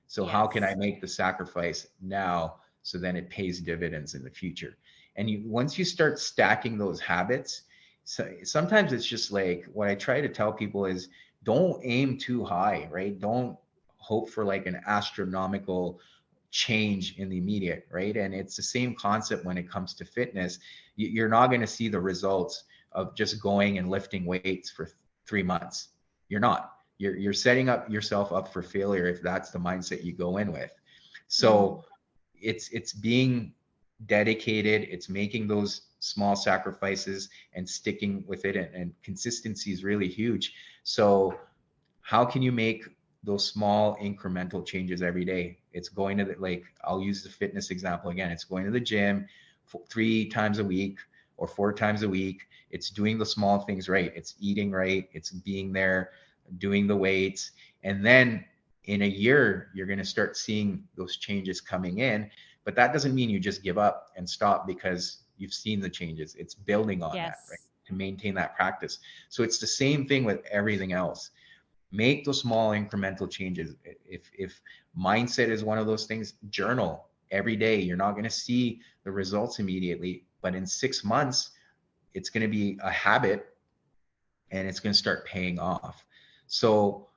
Speaker 2: So how can I
Speaker 1: Yes.
Speaker 2: make the sacrifice now so then it pays dividends in the future? And once you start stacking those habits, so sometimes it's just like, what I try to tell people is, don't aim too high, right? Don't hope for like an astronomical change in the immediate, right? And it's the same concept when it comes to fitness. You're not going to see the results of just going and lifting weights for 3 months. You're not. You're setting up yourself up for failure if that's the mindset you go in with.
Speaker 1: Mm.
Speaker 2: So it's being dedicated, it's making those small sacrifices and sticking with it, and consistency is really huge. So how can you make those small incremental changes every day? It's going to like, I'll use the fitness example again. It's going to the gym 3 times a week or 4 times a week. It's doing the small things right. It's eating right. It's being there, doing the weights. And then in a year, you're going to start seeing those changes coming in. But that doesn't mean you just give up and stop because you've seen the changes. It's building on that, right?
Speaker 1: Yes.
Speaker 2: To maintain that practice. So it's the same thing with everything else. Make those small incremental changes. If mindset is one of those things, journal every day. You're not going to see the results immediately, but in 6 months, it's going to be a habit and it's going to start paying off. So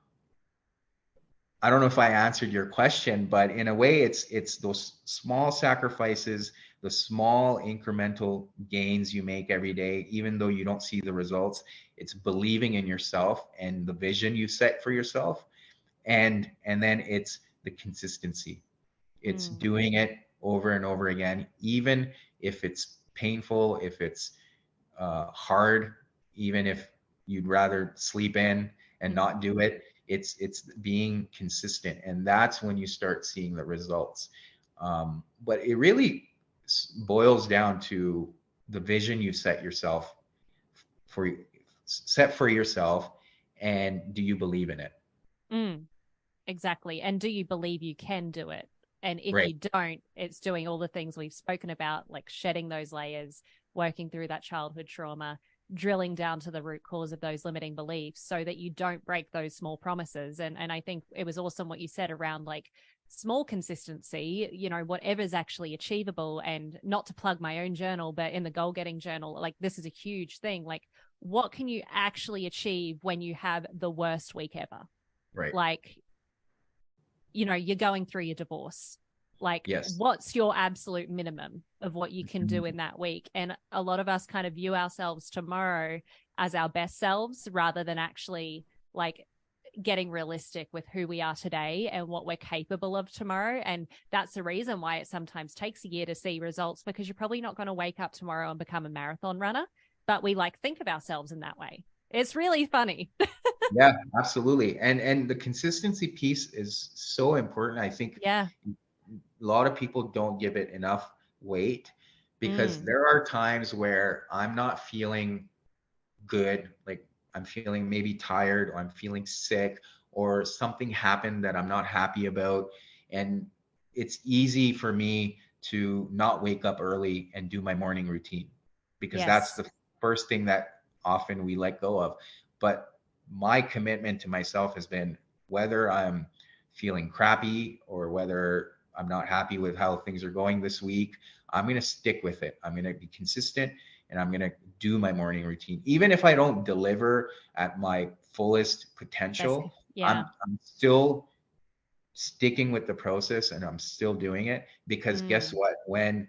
Speaker 2: I don't know if I answered your question, but in a way, it's those small sacrifices, the small incremental gains you make every day, even though you don't see the results. It's believing in yourself and the vision you set for yourself, and then it's the consistency. It's
Speaker 1: Mm.
Speaker 2: doing it over and over again, even if it's painful, if it's hard, even if you'd rather sleep in and
Speaker 1: Mm.
Speaker 2: not do it. It's being consistent, and that's when you start seeing the results. But it really boils down to the vision you for set for yourself, and do you believe in it?
Speaker 1: Mm. Exactly. And do you believe you can do it? And if
Speaker 2: Right.
Speaker 1: you don't, it's doing all the things we've spoken about, like shedding those layers, working through that childhood trauma, drilling down to the root cause of those limiting beliefs so that you don't break those small promises. And I think it was awesome what you said around like small consistency, whatever's actually achievable. And not to plug my own journal, but in the goal getting journal, like this is a huge thing. Like, what can you actually achieve when you have the worst week ever?
Speaker 2: Right.
Speaker 1: Like, you're going through your divorce. Like,
Speaker 2: Yes.
Speaker 1: what's your absolute minimum of what you can do
Speaker 2: Mhm.
Speaker 1: in that week? And a lot of us kind of view ourselves tomorrow as our best selves rather than actually like getting realistic with who we are today and what we're capable of tomorrow. And that's the reason why it sometimes takes a year to see results, because you're probably not going to wake up tomorrow and become a marathon runner. But we like think of ourselves in that way. It's really funny.
Speaker 2: Yeah, absolutely. And the consistency piece is so important. I think
Speaker 1: Yeah.
Speaker 2: a lot of people don't give it enough weight, because
Speaker 1: Mm.
Speaker 2: there are times where I'm not feeling good, like I'm feeling maybe tired, or I'm feeling sick, or something happened that I'm not happy about. And it's easy for me to not wake up early and do my morning routine, because that's
Speaker 1: Yes.
Speaker 2: the first thing that often we let go of. But my commitment to myself has been, whether I'm feeling crappy or whether I'm not happy with how things are going this week, I'm going to stick with it. I'm going to be consistent, and I'm going to do my morning routine. Even if I don't deliver at my fullest
Speaker 1: Best.
Speaker 2: potential,
Speaker 1: Yeah.
Speaker 2: I'm still sticking with the process, and I'm still doing it, because guess
Speaker 1: Mm.
Speaker 2: what? When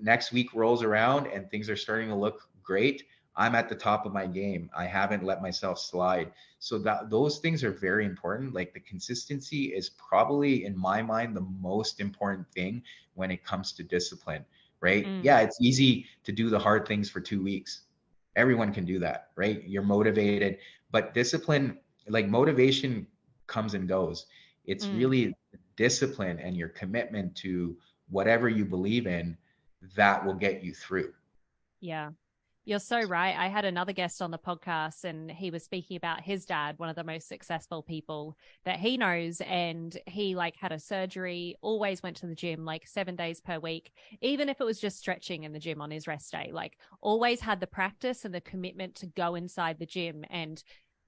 Speaker 2: next week rolls around and things are starting to look great, I'm at the top of my game. I haven't let myself slide. So that those things are very important. Like the consistency is probably in my mind the most important thing when it comes to discipline, right?
Speaker 1: Mm,
Speaker 2: Yeah, it's easy to do the hard things for 2 weeks. Everyone can do that, right? You're motivated, but discipline, like motivation comes and goes. It's
Speaker 1: mm.
Speaker 2: really discipline and your commitment to whatever you believe in that will get you through.
Speaker 1: Yeah. You're so right. I had another guest on the podcast and he was speaking about his dad, one of the most successful people that he knows. And he like had a surgery, always went to the gym like 7 days per week, even if it was just stretching in the gym on his rest day, like always had the practice and the commitment to go inside the gym. And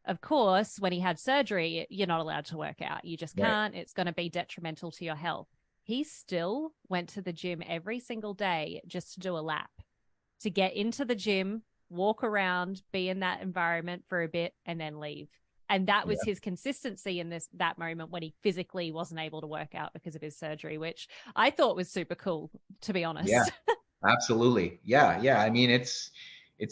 Speaker 1: of course, when he had surgery, you're not allowed to work out. You just
Speaker 2: Right.
Speaker 1: can't. It's going to be detrimental to your health. He still went to the gym every single day just to do a lap, to get into the gym, walk around, be in that environment for a bit, and then leave. And that was
Speaker 2: Yeah.
Speaker 1: his consistency in that moment when he physically wasn't able to work out because of his surgery, which I thought was super cool, to be
Speaker 2: Yeah.
Speaker 1: honest.
Speaker 2: Absolutely. Yeah. Yeah. I mean, it's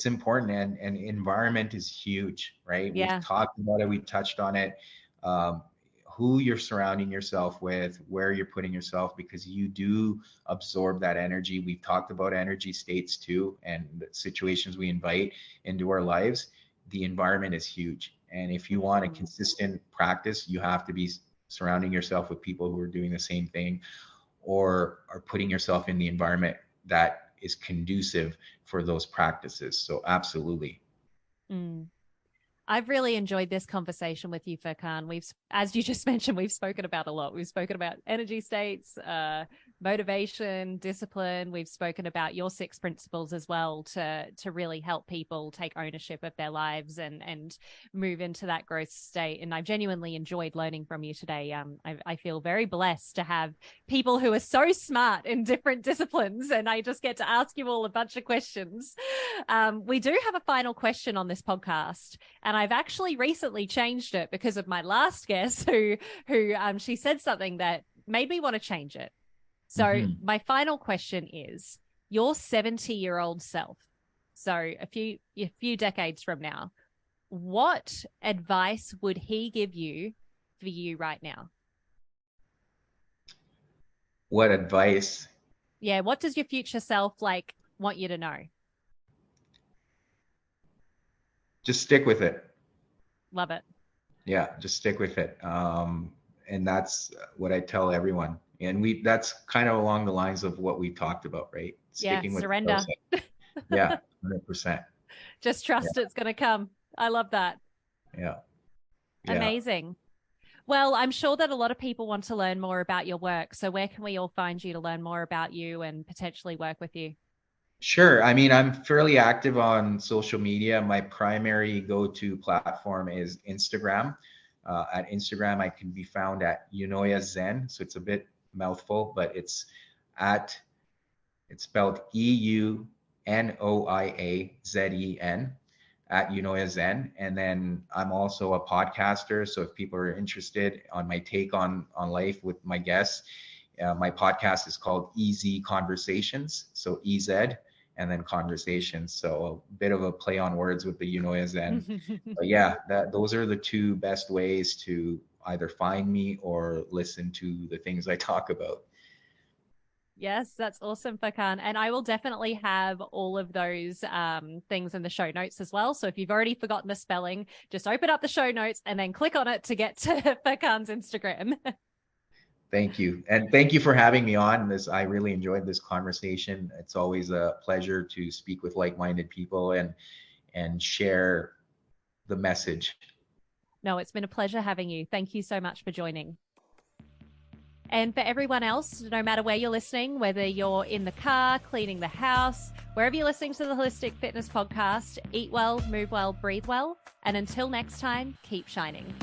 Speaker 2: important, and environment is huge, right? We've
Speaker 1: Yeah.
Speaker 2: talked about it, we touched on it. Um, who you're surrounding yourself with, where you're putting yourself, because you do absorb that energy. We've talked about energy states too, and the situations we invite into our lives. The environment is huge. And if you want a
Speaker 1: Mm.
Speaker 2: consistent practice, you have to be surrounding yourself with people who are doing the same thing, or are putting yourself in the environment that is conducive for those practices. So absolutely.
Speaker 1: Mm. I've really enjoyed this conversation with you, Furkhan. As you just mentioned, we've spoken about a lot. We've spoken about energy states, motivation, discipline. We've spoken about your 6 principles as well to really help people take ownership of their lives and move into that growth state. And I've genuinely enjoyed learning from you today. I feel very blessed to have people who are so smart in different disciplines, and I just get to ask you all a bunch of questions. We do have a final question on this podcast, and I've actually recently changed it because of my last guest who she said something that made me want to change it. So
Speaker 2: Mm-hmm.
Speaker 1: my final question is, your 70-year-old self, so a few decades from now, what advice would he give you for you right now?
Speaker 2: What advice?
Speaker 1: Yeah, what does your future self like want you to know?
Speaker 2: Just stick with it.
Speaker 1: Love it.
Speaker 2: Yeah, just stick with it. And that's what I tell everyone. And that's kind of along the lines of what we talked about, right?
Speaker 1: Yeah,
Speaker 2: Sticking with the
Speaker 1: surrender.
Speaker 2: process. Yeah, 100%.
Speaker 1: Just
Speaker 2: Yeah,
Speaker 1: trust it's going to come. I love that.
Speaker 2: yeah, yeah.
Speaker 1: Amazing. Well, I'm sure that a lot of people want to learn more about your work. So where can we all find you to learn more about you and potentially work with you?
Speaker 2: Sure. I mean, I'm fairly active on social media. My primary go-to platform is Instagram. At Instagram, I can be found at Unoya Zen. So it's a bit mouthful, but at it's spelled EUNOIAZEN at Unoya Zen. And then I'm also a podcaster. So if people are interested on my take on life with my guests, my podcast is called EZ Conversations. So EZ and then conversations. So a bit of a play on words with the Unoya Zen. But yeah, those are the two best ways to either find me or listen to the things I talk about.
Speaker 1: Yes, that's awesome, Furkhan. And I will definitely have all of those things in the show notes as well. So if you've already forgotten the spelling, just open up the show notes and then click on it to get to Furkhan's Instagram.
Speaker 2: Thank you. And thank you for having me on this. I really enjoyed this conversation. It's always a pleasure to speak with like-minded people and share the message.
Speaker 1: No, it's been a pleasure having you. Thank you so much for joining. And for everyone else, no matter where you're listening, whether you're in the car, cleaning the house, wherever you're listening to the Holistic Fitness Podcast, eat well, move well, breathe well. And until next time, keep shining.